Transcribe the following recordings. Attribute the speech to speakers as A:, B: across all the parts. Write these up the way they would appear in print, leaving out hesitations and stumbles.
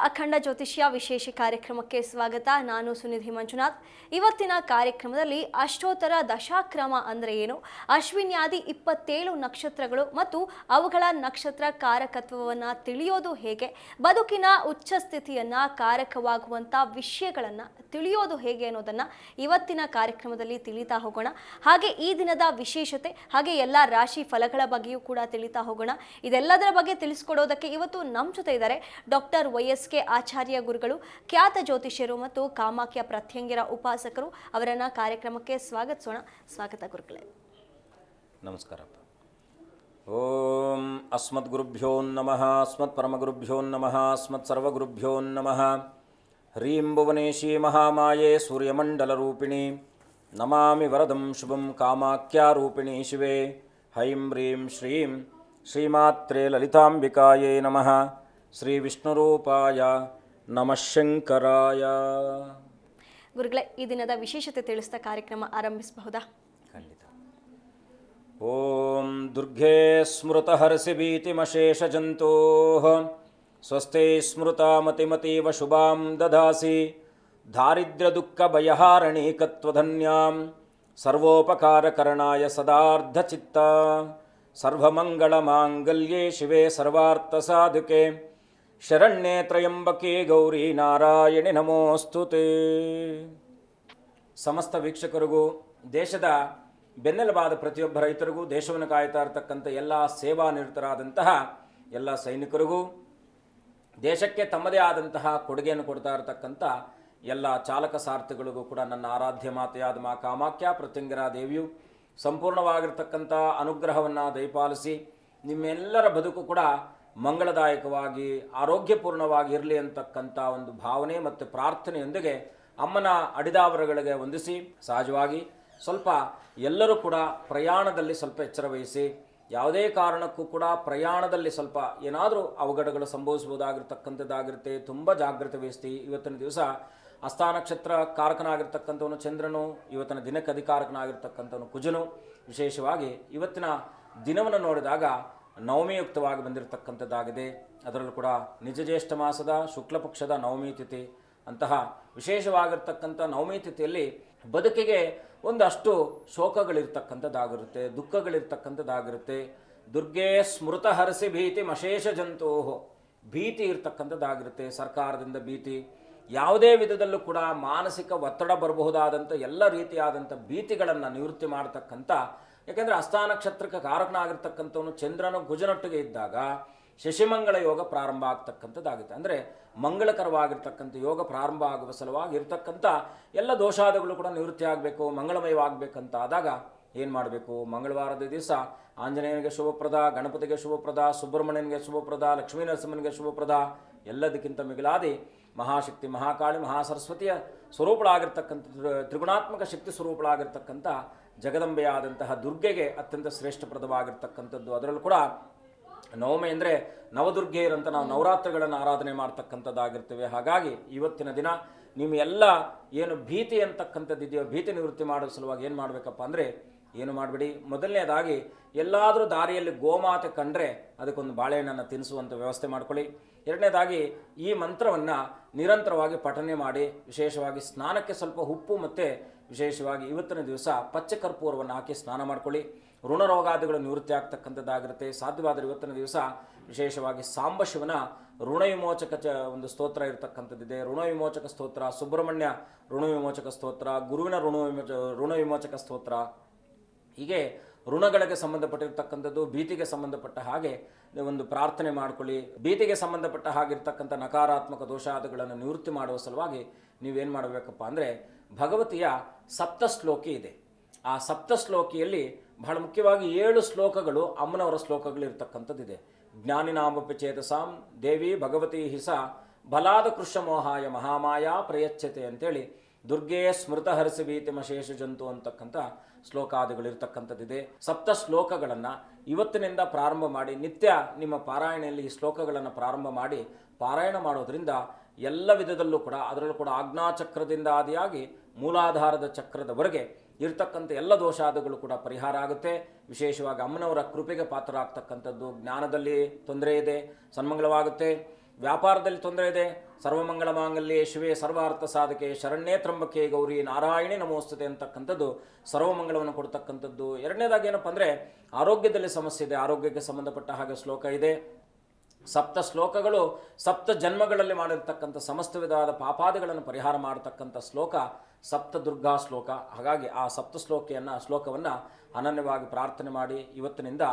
A: ಅಖಂಡ ಜ್ಯೋತಿಷ್ಯ ವಿಶೇಷ ಕಾರ್ಯಕ್ರಮಕ್ಕೆ ಸ್ವಾಗತ. ನಾನು ಸುನಿಧಿ ಮಂಜುನಾಥ್. ಇವತ್ತಿನ ಕಾರ್ಯಕ್ರಮದಲ್ಲಿ ಅಷ್ಟೋತ್ತರ ದಶಾಕ್ರಮ ಅಂದರೆ ಏನು, ಅಶ್ವಿನ್ಯಾದಿ 27 ನಕ್ಷತ್ರಗಳು ಮತ್ತು ಅವುಗಳ ನಕ್ಷತ್ರ ಕಾರಕತ್ವವನ್ನು ತಿಳಿಯೋದು ಹೇಗೆ, ಬದುಕಿನ ಉಚ್ಚ ಸ್ಥಿತಿಯನ್ನು ಕಾರಕವಾಗುವಂಥ ವಿಷಯಗಳನ್ನು ತಿಳಿಯೋದು ಹೇಗೆ ಅನ್ನೋದನ್ನು ಇವತ್ತಿನ ಕಾರ್ಯಕ್ರಮದಲ್ಲಿ ತಿಳಿತಾ ಹೋಗೋಣ. ಹಾಗೆ ಈ ದಿನದ ವಿಶೇಷತೆ ಹಾಗೆ ಎಲ್ಲ ರಾಶಿ ಫಲಗಳ ಬಗ್ಗೆಯೂ ಕೂಡ ತಿಳಿತಾ ಹೋಗೋಣ. ಇದೆಲ್ಲದರ ಬಗ್ಗೆ ತಿಳಿಸ್ಕೊಡೋದಕ್ಕೆ ಇವತ್ತು ನಮ್ಮ ಜೊತೆ ಇದ್ದಾರೆ ಡಾಕ್ಟರ್ YSK ಆಚಾರ್ಯ ಗುರುಗಳು, ಖ್ಯಾತ ಜ್ಯೋತಿಷ್ಯರು ಮತ್ತು ಕಾಮಾಖ್ಯ ಪ್ರತ್ಯಂಗಿರ ಉಪಾಸಕರು. ಅವರನ್ನ ಕಾರ್ಯಕ್ರಮಕ್ಕೆ ಸ್ವಾಗತಿಸೋಣ. ಸ್ವಾಗತ ಗುರುಗಳೇ.
B: ನಮಸ್ಕಾರ. ಓಂ ಅಸ್ಮದ್ಗುರುಭ್ಯೋ ನಮಃ, ಅಸ್ಮತ್ ಪರಮಗುರುಭ್ಯೋ ನಮಃ, ಅಸ್ಮತ್ ಸರ್ವಗುರುಭ್ಯೋ ನಮಃ. ಹ್ರೀಂ ಭುವನೇಶಿ ಮಹಾಮಾಯೆ ಸೂರ್ಯಮಂಡಲರೂಪಿಣಿ ನಮಾಮಿ ವರದಂ ಶುಭಂ ಕಾಮಾಖ್ಯಾರೂಪಿಣಿ ಶಿವೆ. ಹೈಂ ಹ್ರೀಂ ಶ್ರೀಂ ಶ್ರೀಮಾತ್ರೇ ಲಲಿತಾಂಬಿಕಾಯೇ ನಮಃ. ಶ್ರೀ ವಿಷ್ಣುರೂಪಾಯ ನಮಃ ಶಂಕರಾಯ.
A: ಗುರುಗಳೇ, ಈ ದಿನದ ವಿಶೇಷತೆ ತಿಳಿಸ್ತಾ ಕಾರ್ಯಕ್ರಮ ಆರಂಭಿಸಬಹುದಾ?
B: ಖಂಡಿತ. ಓಂ ದುರ್ಗೆ ಸ್ಮೃತ ಹರ್ಷಿ ಭೀತಿಮಶೇಷ ಜಂತೋ ಸ್ವಸ್ತೆ ಸ್ಮೃತ ಮತಿಮತೀವ ಶುಭಾಂ ದದಾಸಿ ದಾರಿದ್ರ್ಯ ದುಃಖ ಭಯಹಾರಣೀಕತ್ವಧನ್ಯಾಂ ಸರ್ವೋಪಕಾರಕರಣಾಯ ಸದಾರ್ಧಚಿತ್ತ ಸರ್ವಮಂಗಳಮಾಂಗಲ್ಯೇ ಶಿವೆ ಸರ್ವಾರ್ಥಸಾಧುಕೆ ಶರಣ್ಯೇ ತ್ರಯಂಬಕೆ ಗೌರಿ ನಾರಾಯಣಿ ನಮೋಸ್ತುತೇ. ಸಮಸ್ತ ವೀಕ್ಷಕರಿಗೂ, ದೇಶದ ಬೆನ್ನೆಲುಬಾದ ಪ್ರತಿಯೊಬ್ಬ ರೈತರಿಗೂ, ದೇಶವನ್ನು ಕಾಯ್ತಾ ಇರತಕ್ಕಂಥ ಎಲ್ಲ ಸೇವಾ ನಿರತರಾದಂತಹ ಎಲ್ಲ ಸೈನಿಕರಿಗೂ, ದೇಶಕ್ಕೆ ತಮ್ಮದೇ ಆದಂತಹ ಕೊಡುಗೆಯನ್ನು ಕೊಡ್ತಾ ಇರತಕ್ಕಂಥ ಎಲ್ಲ ಚಾಲಕ ಸಾರಥಿಗಳಿಗೂ ಕೂಡ ನನ್ನ ಆರಾಧ್ಯ ಮಾತೆಯಾದ ಮಾ ಕಾಮಾಖ್ಯ ಪ್ರತ್ಯಂಗಿರಾ ದೇವಿಯು ಸಂಪೂರ್ಣವಾಗಿರ್ತಕ್ಕಂಥ ಅನುಗ್ರಹವನ್ನು ದಯಪಾಲಿಸಿ ನಿಮ್ಮೆಲ್ಲರ ಬದುಕು ಕೂಡ ಮಂಗಳದಾಯಕವಾಗಿ ಆರೋಗ್ಯಪೂರ್ಣವಾಗಿ ಇರಲಿ ಅಂತಕ್ಕಂಥ ಒಂದು ಭಾವನೆ ಮತ್ತು ಪ್ರಾರ್ಥನೆಯೊಂದಿಗೆ ಅಮ್ಮನ ಅಡಿದಾವರಗಳಿಗೆ ವಂದಿಸಿ, ಸಹಜವಾಗಿ ಸ್ವಲ್ಪ ಎಲ್ಲರೂ ಕೂಡ ಪ್ರಯಾಣದಲ್ಲಿ ಸ್ವಲ್ಪ ಎಚ್ಚರ ವಹಿಸಿ, ಯಾವುದೇ ಕಾರಣಕ್ಕೂ ಕೂಡ ಪ್ರಯಾಣದಲ್ಲಿ ಸ್ವಲ್ಪ ಏನಾದರೂ ಅವಘಡಗಳು ಸಂಭವಿಸಬಹುದಾಗಿರ್ತಕ್ಕಂಥದ್ದಾಗಿರುತ್ತೆ. ತುಂಬ ಜಾಗ್ರತೆ ವಹಿಸಿ. ಇವತ್ತಿನ ದಿವಸ ಹಸ್ತ ನಕ್ಷತ್ರ ಕಾರಕನಾಗಿರ್ತಕ್ಕಂಥವನು ಚಂದ್ರನು, ಇವತ್ತಿನ ದಿನಕ್ಕೆ ಅಧಿಕಾರಕನಾಗಿರ್ತಕ್ಕಂಥವನು ಕುಜನು. ವಿಶೇಷವಾಗಿ ಇವತ್ತಿನ ದಿನವನ್ನು ನೋಡಿದಾಗ ನವಮಿಯುಕ್ತವಾಗಿ ಬಂದಿರತಕ್ಕಂಥದ್ದಾಗಿದೆ. ಅದರಲ್ಲೂ ಕೂಡ ನಿಜ ಜ್ಯೇಷ್ಠ ಮಾಸದ ಶುಕ್ಲ ಪಕ್ಷದ ನವಮಿ ತಿಥಿ. ಅಂತಹ ವಿಶೇಷವಾಗಿರ್ತಕ್ಕಂಥ ನವಮಿ ತಿಥಿಯಲ್ಲಿ ಬದುಕಿಗೆ ಒಂದಷ್ಟು ಶೋಕಗಳಿರ್ತಕ್ಕಂಥದ್ದಾಗಿರುತ್ತೆ, ದುಃಖಗಳಿರ್ತಕ್ಕಂಥದ್ದಾಗಿರುತ್ತೆ. ದುರ್ಗೆ ಸ್ಮೃತ ಹರಸಿ ಭೀತಿ ಮಶೇಷ ಜಂತೋ, ಭೀತಿ ಇರ್ತಕ್ಕಂಥದ್ದಾಗಿರುತ್ತೆ. ಸರ್ಕಾರದಿಂದ ಭೀತಿ, ಯಾವುದೇ ವಿಧದಲ್ಲೂ ಕೂಡ ಮಾನಸಿಕ ಒತ್ತಡ ಬರಬಹುದಾದಂಥ ಎಲ್ಲ ರೀತಿಯಾದಂಥ ಭೀತಿಗಳನ್ನು ನಿವೃತ್ತಿ ಮಾಡತಕ್ಕಂಥ, ಯಾಕೆಂದರೆ ಹಸ್ತ ನಕ್ಷತ್ರಕ್ಕೆ ಕಾರಕನಾಗಿರ್ತಕ್ಕಂಥವನು ಚಂದ್ರನು ಕುಜನೊಟ್ಟಿಗೆ ಇದ್ದಾಗ ಶಶಿಮಂಗಳ ಯೋಗ ಪ್ರಾರಂಭ ಆಗ್ತಕ್ಕಂಥದ್ದಾಗುತ್ತೆ. ಅಂದರೆ ಮಂಗಳಕರವಾಗಿರ್ತಕ್ಕಂಥ ಯೋಗ ಪ್ರಾರಂಭ ಆಗುವ ಸಲುವಾಗಿ ಇರತಕ್ಕಂಥ ಎಲ್ಲ ದೋಷಾದಗಳು ಕೂಡ ನಿವೃತ್ತಿ ಆಗಬೇಕು, ಮಂಗಳಮಯವಾಗಬೇಕಂತ ಆದಾಗ ಏನು ಮಾಡಬೇಕು? ಮಂಗಳವಾರದ ದಿವಸ ಆಂಜನೇಯನಿಗೆ ಶುಭಪ್ರದ, ಗಣಪತಿಗೆ ಶುಭಪ್ರದ, ಸುಬ್ರಹ್ಮಣ್ಯನಿಗೆ ಶುಭಪ್ರದ, ಲಕ್ಷ್ಮೀ ನರಸಿಂಹನಿಗೆ ಶುಭಪ್ರದ, ಎಲ್ಲದಕ್ಕಿಂತ ಮಿಗಿಲಾದಿ ಮಹಾಶಕ್ತಿ ಮಹಾಕಾಳಿ ಮಹಾಸರಸ್ವತಿಯ ಸ್ವರೂಪಳಾಗಿರ್ತಕ್ಕಂಥ ತ್ರಿಗುಣಾತ್ಮಕ ಶಕ್ತಿ ಸ್ವರೂಪಳಾಗಿರ್ತಕ್ಕಂಥ ಜಗದಂಬೆಯಾದಂತಹ ದುರ್ಗೆಗೆ ಅತ್ಯಂತ ಶ್ರೇಷ್ಠಪ್ರದವಾಗಿರ್ತಕ್ಕಂಥದ್ದು. ಅದರಲ್ಲೂ ಕೂಡ ನವಮಿ ಅಂದರೆ ನವದುರ್ಗೆಯರಂತ ನಾವು ನವರಾತ್ರಿಗಳನ್ನು ಆರಾಧನೆ ಮಾಡ್ತಕ್ಕಂಥದ್ದಾಗಿರ್ತೇವೆ. ಹಾಗಾಗಿ ಇವತ್ತಿನ ದಿನ ನಿಮ್ಮ ಎಲ್ಲ ಏನು ಭೀತಿ ಅಂತಕ್ಕಂಥದ್ದಿದೆಯೋ ಭೀತಿ ನಿವೃತ್ತಿ ಮಾಡೋ ಸಲುವಾಗಿ ಏನು ಮಾಡಬೇಕಪ್ಪ ಅಂದರೆ ಏನು ಮಾಡಬೇಡಿ. ಮೊದಲನೇದಾಗಿ ಎಲ್ಲಾದರೂ ದಾರಿಯಲ್ಲಿ ಗೋಮಾತೆ ಕಂಡ್ರೆ ಅದಕ್ಕೊಂದು ಬಾಳೆಹಣ್ಣನ್ನು ತಿನ್ನಿಸುವಂಥ ವ್ಯವಸ್ಥೆ ಮಾಡ್ಕೊಳ್ಳಿ. ಎರಡನೇದಾಗಿ ಈ ಮಂತ್ರವನ್ನು ನಿರಂತರವಾಗಿ ಪಠನೆ ಮಾಡಿ, ವಿಶೇಷವಾಗಿ ಸ್ನಾನಕ್ಕೆ ಸ್ವಲ್ಪ ಉಪ್ಪು ಮತ್ತು ವಿಶೇಷವಾಗಿ ಇವತ್ತಿನ ದಿವಸ ಪಚ್ಚ ಕರ್ಪೂರವನ್ನು ಹಾಕಿ ಸ್ನಾನ ಮಾಡ್ಕೊಳ್ಳಿ. ಋಣರೋಗಾದಿಗಳು ನಿವೃತ್ತಿ ಆಗ್ತಕ್ಕಂಥದ್ದಾಗಿರುತ್ತೆ. ಸಾಧ್ಯವಾದರೆ ಇವತ್ತಿನ ದಿವಸ ವಿಶೇಷವಾಗಿ ಸಾಂಬ ಶಿವನ ಋಣವಿಮೋಚಕ ಒಂದು ಸ್ತೋತ್ರ ಇರತಕ್ಕಂಥದ್ದಿದೆ. ಋಣವಿಮೋಚಕ ಸ್ತೋತ್ರ, ಸುಬ್ರಹ್ಮಣ್ಯ ಋಣವಿಮೋಚಕ ಸ್ತೋತ್ರ, ಗುರುವಿನ ಋಣವಿಮೋಚಕ ಸ್ತೋತ್ರ, ಹೀಗೆ ಋಣಗಳಿಗೆ ಸಂಬಂಧಪಟ್ಟಿರ್ತಕ್ಕಂಥದ್ದು, ಭೀತಿಗೆ ಸಂಬಂಧಪಟ್ಟ ಹಾಗೆ ಒಂದು ಪ್ರಾರ್ಥನೆ ಮಾಡಿಕೊಳ್ಳಿ. ಭೀತಿಗೆ ಸಂಬಂಧಪಟ್ಟ ಹಾಗಿರ್ತಕ್ಕಂಥ ನಕಾರಾತ್ಮಕ ದೋಷಾದಿಗಳನ್ನು ನಿವೃತ್ತಿ ಮಾಡುವ ಸಲುವಾಗಿ ನೀವೇನು ಮಾಡಬೇಕಪ್ಪ ಅಂದರೆ ಭಗವತಿಯ ಸಪ್ತ ಶ್ಲೋಕಿ ಇದೆ. ಆ ಸಪ್ತ ಶ್ಲೋಕಿಯಲ್ಲಿ ಬಹಳ ಮುಖ್ಯವಾಗಿ 7 ಶ್ಲೋಕಗಳು ಅಮ್ಮನವರ ಶ್ಲೋಕಗಳು ಇರ್ತಕ್ಕಂಥದ್ದಿದೆ. ಜ್ಞಾನಿನಾಮಪಿ ಚೇತಸಾಂ ದೇವಿ ಭಗವತಿ ಹಿಸ ಬಲಾದ ಕೃಷ್ಣಮೋಹಾಯ ಮಹಾಮಾಯ ಪ್ರಯಚ್ಛತೆ ಅಂತೇಳಿ ದುರ್ಗೆ ಸ್ಮೃತ ಹರಿಸಿ ಭೀತಿ ಮಶೇಷ ಜಂತು ಅಂತಕ್ಕಂಥ ಶ್ಲೋಕಾದಿಗಳಿರ್ತಕ್ಕಂಥದ್ದಿದೆ. ಸಪ್ತ ಶ್ಲೋಕಗಳನ್ನು ಇವತ್ತಿನಿಂದ ಪ್ರಾರಂಭ ಮಾಡಿ ನಿತ್ಯ ನಿಮ್ಮ ಪಾರಾಯಣೆಯಲ್ಲಿ ಈ ಶ್ಲೋಕಗಳನ್ನು ಪ್ರಾರಂಭ ಮಾಡಿ ಪಾರಾಯಣ ಮಾಡೋದ್ರಿಂದ ಎಲ್ಲ ವಿಧದಲ್ಲೂ ಕೂಡ, ಅದರಲ್ಲೂ ಕೂಡ ಆಜ್ಞಾಚಕ್ರದಿಂದ ಆದಿಯಾಗಿ ಮೂಲಾಧಾರದ ಚಕ್ರದವರೆಗೆ ಇರ್ತಕ್ಕಂಥ ಎಲ್ಲ ದೋಷಾದಿಗಳು ಕೂಡ ಪರಿಹಾರ ಆಗುತ್ತೆ. ವಿಶೇಷವಾಗಿ ಅಮ್ಮನವರ ಕೃಪೆಗೆ ಪಾತ್ರರಾಗ್ತಕ್ಕಂಥದ್ದು. ಜ್ಞಾನದಲ್ಲಿ ತೊಂದರೆ ಇದೆ, ಸನ್ಮಂಗಳವಾಗುತ್ತೆ. ವ್ಯಾಪಾರದಲ್ಲಿ ತೊಂದರೆ ಇದೆ, ಸರ್ವಮಂಗಳ ಮಾಂಗಲ್ಯೆ ಶಿವೆ ಸರ್ವಾರ್ಥ ಸಾಧಕೆ ಶರಣ್ಯೇ ತ್ರಂಬಕೆ ಗೌರಿ ನಾರಾಯಣಿ ನಮೋಸ್ತುತೆ ಅಂತಕ್ಕಂಥದ್ದು ಸರ್ವಮಂಗಳವನ್ನು ಕೊಡ್ತಕ್ಕಂಥದ್ದು. ಎರಡನೇದಾಗಿ ಏನಪ್ಪ ಅಂದರೆ ಆರೋಗ್ಯದಲ್ಲಿ ಸಮಸ್ಯೆ ಇದೆ, ಆರೋಗ್ಯಕ್ಕೆ ಸಂಬಂಧಪಟ್ಟ ಹಾಗೆ ಶ್ಲೋಕ ಇದೆ. ಸಪ್ತ ಶ್ಲೋಕಗಳು ಸಪ್ತ ಜನ್ಮಗಳಲ್ಲಿ ಮಾಡಿರ್ತಕ್ಕಂಥ ಸಮಸ್ತ ವಿಧವಾದ ಪಾಪಾದಿಗಳನ್ನು ಪರಿಹಾರ ಮಾಡತಕ್ಕಂಥ ಶ್ಲೋಕ ಸಪ್ತ ದುರ್ಗಾ ಶ್ಲೋಕ. ಹಾಗಾಗಿ ಆ ಸಪ್ತ ಶ್ಲೋಕವನ್ನು ಅನನ್ಯವಾಗಿ ಪ್ರಾರ್ಥನೆ ಮಾಡಿ ಇವತ್ತಿನಿಂದ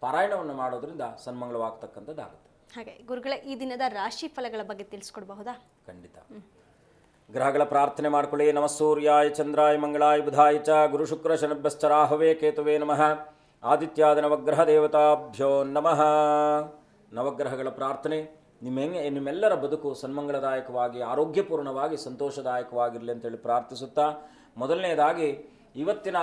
B: ಪಾರಾಯಣವನ್ನು ಮಾಡೋದ್ರಿಂದ ಸನ್ಮಂಗಳವಾಗ್ತಕ್ಕಂಥದ್ದಾಗುತ್ತೆ.
A: ಹಾಗೆ ಗುರುಗಳೇ, ಈ ದಿನದ ರಾಶಿ ಫಲಗಳ ಬಗ್ಗೆ ತಿಳಿಸ್ಕೊಡ್ಬಹುದಾ?
B: ಖಂಡಿತ. ಗ್ರಹಗಳ ಪ್ರಾರ್ಥನೆ ಮಾಡ್ಕೊಳ್ಳಿ. ನಮಃ ಸೂರ್ಯಾಯ ಚಂದ್ರಾಯ ಮಂಗಳಾಯ ಬುಧಾಯ ಚ ಗುರು ಶುಕ್ರ ಶನಭ್ಯಶ್ಚ ರಾಹವೇ ಕೇತುವೇ ನಮಃ. ಆದಿತ್ಯಾದಿ ನವಗ್ರಹ ದೇವತಾಭ್ಯೋ ನಮಃ. ನವಗ್ರಹಗಳ ಪ್ರಾರ್ಥನೆ ನಿಮ್ಮೆಲ್ಲರ ಬದುಕು ಸನ್ಮಂಗಳದಾಯಕವಾಗಿ ಆರೋಗ್ಯಪೂರ್ಣವಾಗಿ ಸಂತೋಷದಾಯಕವಾಗಿರಲಿ ಅಂತೇಳಿ ಪ್ರಾರ್ಥಿಸುತ್ತಾ, ಮೊದಲನೇದಾಗಿ ಇವತ್ತಿನ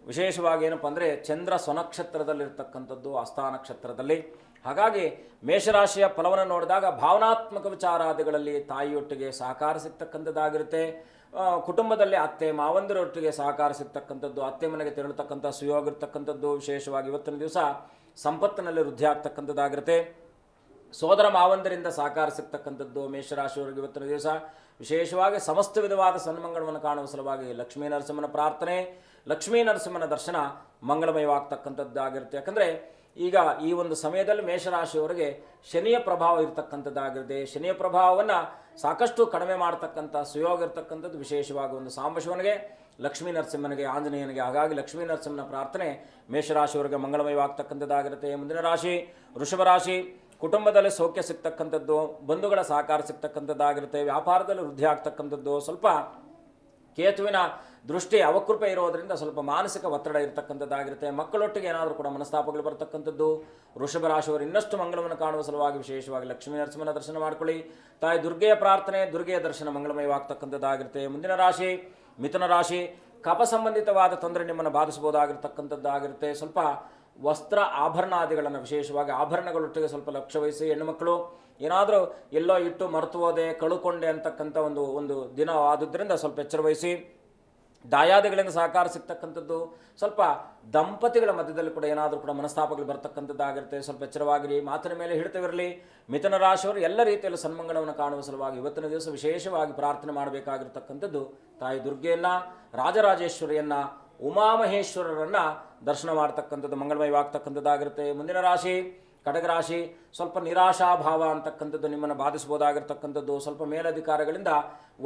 B: ವಿಶೇಷವಾಗಿ ಏನಪ್ಪ ಅಂದರೆ ಚಂದ್ರ ಸ್ವನಕ್ಷತ್ರದಲ್ಲಿರ್ತಕ್ಕಂಥದ್ದು ಆಸ್ಥಾ ನಕ್ಷತ್ರದಲ್ಲಿ. ಹಾಗಾಗಿ ಮೇಷರಾಶಿಯ ಫಲವನ್ನು ನೋಡಿದಾಗ ಭಾವನಾತ್ಮಕ ವಿಚಾರಾದಿಗಳಲ್ಲಿ ತಾಯಿಯೊಟ್ಟಿಗೆ ಸಹಕಾರ ಸಿಗ್ತಕ್ಕಂಥದ್ದಾಗಿರುತ್ತೆ. ಕುಟುಂಬದಲ್ಲಿ ಅತ್ತೆ ಮಾವಂದಿರೊಟ್ಟಿಗೆ ಸಹಕಾರ ಸಿಗ್ತಕ್ಕಂಥದ್ದು, ಅತ್ತೆ ಮನೆಗೆ ತೆರಳತಕ್ಕಂಥ ಸುಯೋಗ ಇರ್ತಕ್ಕಂಥದ್ದು. ವಿಶೇಷವಾಗಿ ಇವತ್ತಿನ ದಿವಸ ಸಂಪತ್ತಿನಲ್ಲಿ ವೃದ್ಧಿ ಆಗ್ತಕ್ಕಂಥದ್ದಾಗಿರುತ್ತೆ. ಸೋದರ ಮಾವಂದರಿಂದ ಸಹಕಾರ ಸಿಗ್ತಕ್ಕಂಥದ್ದು ಮೇಷರಾಶಿಯವರಿಗೆ ಇವತ್ತಿನ ದಿವಸ. ವಿಶೇಷವಾಗಿ ಸಮಸ್ತ ವಿಧವಾದ ಸನ್ಮಂಗಳವನ್ನು ಕಾಣುವ ಸಲುವಾಗಿ ಲಕ್ಷ್ಮೀ ನರಸಿಂಹನ ಪ್ರಾರ್ಥನೆ, ಲಕ್ಷ್ಮೀ ನರಸಿಂಹನ ದರ್ಶನ ಮಂಗಳಮಯವಾಗ್ತಕ್ಕಂಥದ್ದಾಗಿರುತ್ತೆ. ಯಾಕಂದರೆ ಈಗ ಈ ಒಂದು ಸಮಯದಲ್ಲಿ ಮೇಷರಾಶಿಯವರಿಗೆ ಶನಿಯ ಪ್ರಭಾವ ಇರತಕ್ಕಂಥದ್ದಾಗಿರುತ್ತೆ. ಶನಿಯ ಪ್ರಭಾವವನ್ನು ಸಾಕಷ್ಟು ಕಡಿಮೆ ಮಾಡತಕ್ಕಂಥ ಸುಯೋಗ ಇರತಕ್ಕಂಥದ್ದು ವಿಶೇಷವಾಗಿ ಒಂದು ಸಾಂಬಶಿವನಿಗೆ, ಲಕ್ಷ್ಮೀ ನರಸಿಂಹನಿಗೆ, ಆಂಜನೇಯನಿಗೆ. ಹಾಗಾಗಿ ಲಕ್ಷ್ಮೀ ನರಸಿಂಹನ ಪ್ರಾರ್ಥನೆ ಮೇಷರಾಶಿಯವರಿಗೆ ಮಂಗಳಮಯವಾಗ್ತಕ್ಕಂಥದ್ದಾಗಿರುತ್ತೆ. ಮುಂದಿನ ರಾಶಿ ವೃಷಭ ರಾಶಿ. ಕುಟುಂಬದಲ್ಲಿ ಸೌಖ್ಯ ಸಿಗ್ತಕ್ಕಂಥದ್ದು, ಬಂಧುಗಳ ಸಹಕಾರ ಸಿಗ್ತಕ್ಕಂಥದ್ದಾಗಿರುತ್ತೆ. ವ್ಯಾಪಾರದಲ್ಲಿ ವೃದ್ಧಿ ಆಗ್ತಕ್ಕಂಥದ್ದು. ಸ್ವಲ್ಪ ಕೇತುವಿನ ದೃಷ್ಟಿ ಅವಕೃಪೆ ಇರೋದರಿಂದ ಸ್ವಲ್ಪ ಮಾನಸಿಕ ಒತ್ತಡ ಇರತಕ್ಕಂಥದ್ದಾಗಿರುತ್ತೆ. ಮಕ್ಕಳೊಟ್ಟಿಗೆ ಏನಾದರೂ ಕೂಡ ಮನಸ್ತಾಪಗಳು ಬರ್ತಕ್ಕಂಥದ್ದು. ವೃಷಭ ರಾಶಿಯವರು ಇನ್ನಷ್ಟು ಮಂಗಳವನ್ನು ಕಾಣುವ ಸಲುವಾಗಿ ವಿಶೇಷವಾಗಿ ಲಕ್ಷ್ಮೀ ನರಸಿಂಹನ ದರ್ಶನ ಮಾಡ್ಕೊಳ್ಳಿ. ತಾಯಿ ದುರ್ಗೆಯ ಪ್ರಾರ್ಥನೆ, ದುರ್ಗೆಯ ದರ್ಶನ ಮಂಗಳಮಯವಾಗ್ತಕ್ಕಂಥದ್ದಾಗಿರುತ್ತೆ. ಮುಂದಿನ ರಾಶಿ ಮಿಥುನ ರಾಶಿ. ಕಫ ಸಂಬಂಧಿತವಾದ ತೊಂದರೆ ನಿಮ್ಮನ್ನು ಬಾಧಿಸಬಹುದಾಗಿರ್ತಕ್ಕಂಥದ್ದಾಗಿರುತ್ತೆ. ಸ್ವಲ್ಪ ವಸ್ತ್ರ ಆಭರಣಾದಿಗಳನ್ನು ವಿಶೇಷವಾಗಿ ಆಭರಣಗಳೊಟ್ಟಿಗೆ ಸ್ವಲ್ಪ ಲಕ್ಷ್ಯ ವಹಿಸಿ. ಹೆಣ್ಣುಮಕ್ಕಳು ಏನಾದರೂ ಎಲ್ಲೋ ಇಟ್ಟು ಮರೆತು ಹೋದೆ ಕಳುಕೊಂಡೆ ಅಂತಕ್ಕಂಥ ಒಂದು ದಿನ ಆದುದರಿಂದ ಸ್ವಲ್ಪ ಎಚ್ಚರ ವಹಿಸಿ. ದಾಯಾದಿಗಳಿಂದ ಸಹಕಾರ ಸಿಗ್ತಕ್ಕಂಥದ್ದು. ಸ್ವಲ್ಪ ದಂಪತಿಗಳ ಮಧ್ಯದಲ್ಲಿ ಕೂಡ ಏನಾದರೂ ಕೂಡ ಮನಸ್ತಾಪಗಳು ಬರ್ತಕ್ಕಂಥದ್ದಾಗಿರುತ್ತೆ. ಸ್ವಲ್ಪ ಎಚ್ಚರವಾಗಿರಿ, ಮಾತಿನ ಮೇಲೆ ಹಿಡಿತವಿರಲಿ. ಮಿಥುನ ರಾಶಿಯವರು ಎಲ್ಲ ರೀತಿಯಲ್ಲೂ ಸನ್ಮಂಗಳವನ್ನು ಕಾಣುವ ಸಲುವಾಗಿ ಇವತ್ತಿನ ದಿವಸ ವಿಶೇಷವಾಗಿ ಪ್ರಾರ್ಥನೆ ಮಾಡಬೇಕಾಗಿರ್ತಕ್ಕಂಥದ್ದು ತಾಯಿ ದುರ್ಗೆಯನ್ನು, ರಾಜರಾಜೇಶ್ವರಿಯನ್ನು, ಉಮಾಮಹೇಶ್ವರರನ್ನು ದರ್ಶನ ಮಾಡ್ತಕ್ಕಂಥದ್ದು ಮಂಗಳಮಯವಾಗ್ತಕ್ಕಂಥದ್ದಾಗಿರುತ್ತೆ. ಮುಂದಿನ ರಾಶಿ ಕಟಕರಾಶಿ. ಸ್ವಲ್ಪ ನಿರಾಶಾಭಾವ ಅಂತಕ್ಕಂಥದ್ದು ನಿಮ್ಮನ್ನು ಬಾಧಿಸಬಹುದಾಗಿರ್ತಕ್ಕಂಥದ್ದು. ಸ್ವಲ್ಪ ಮೇಲಧಿಕಾರಿಗಳಿಂದ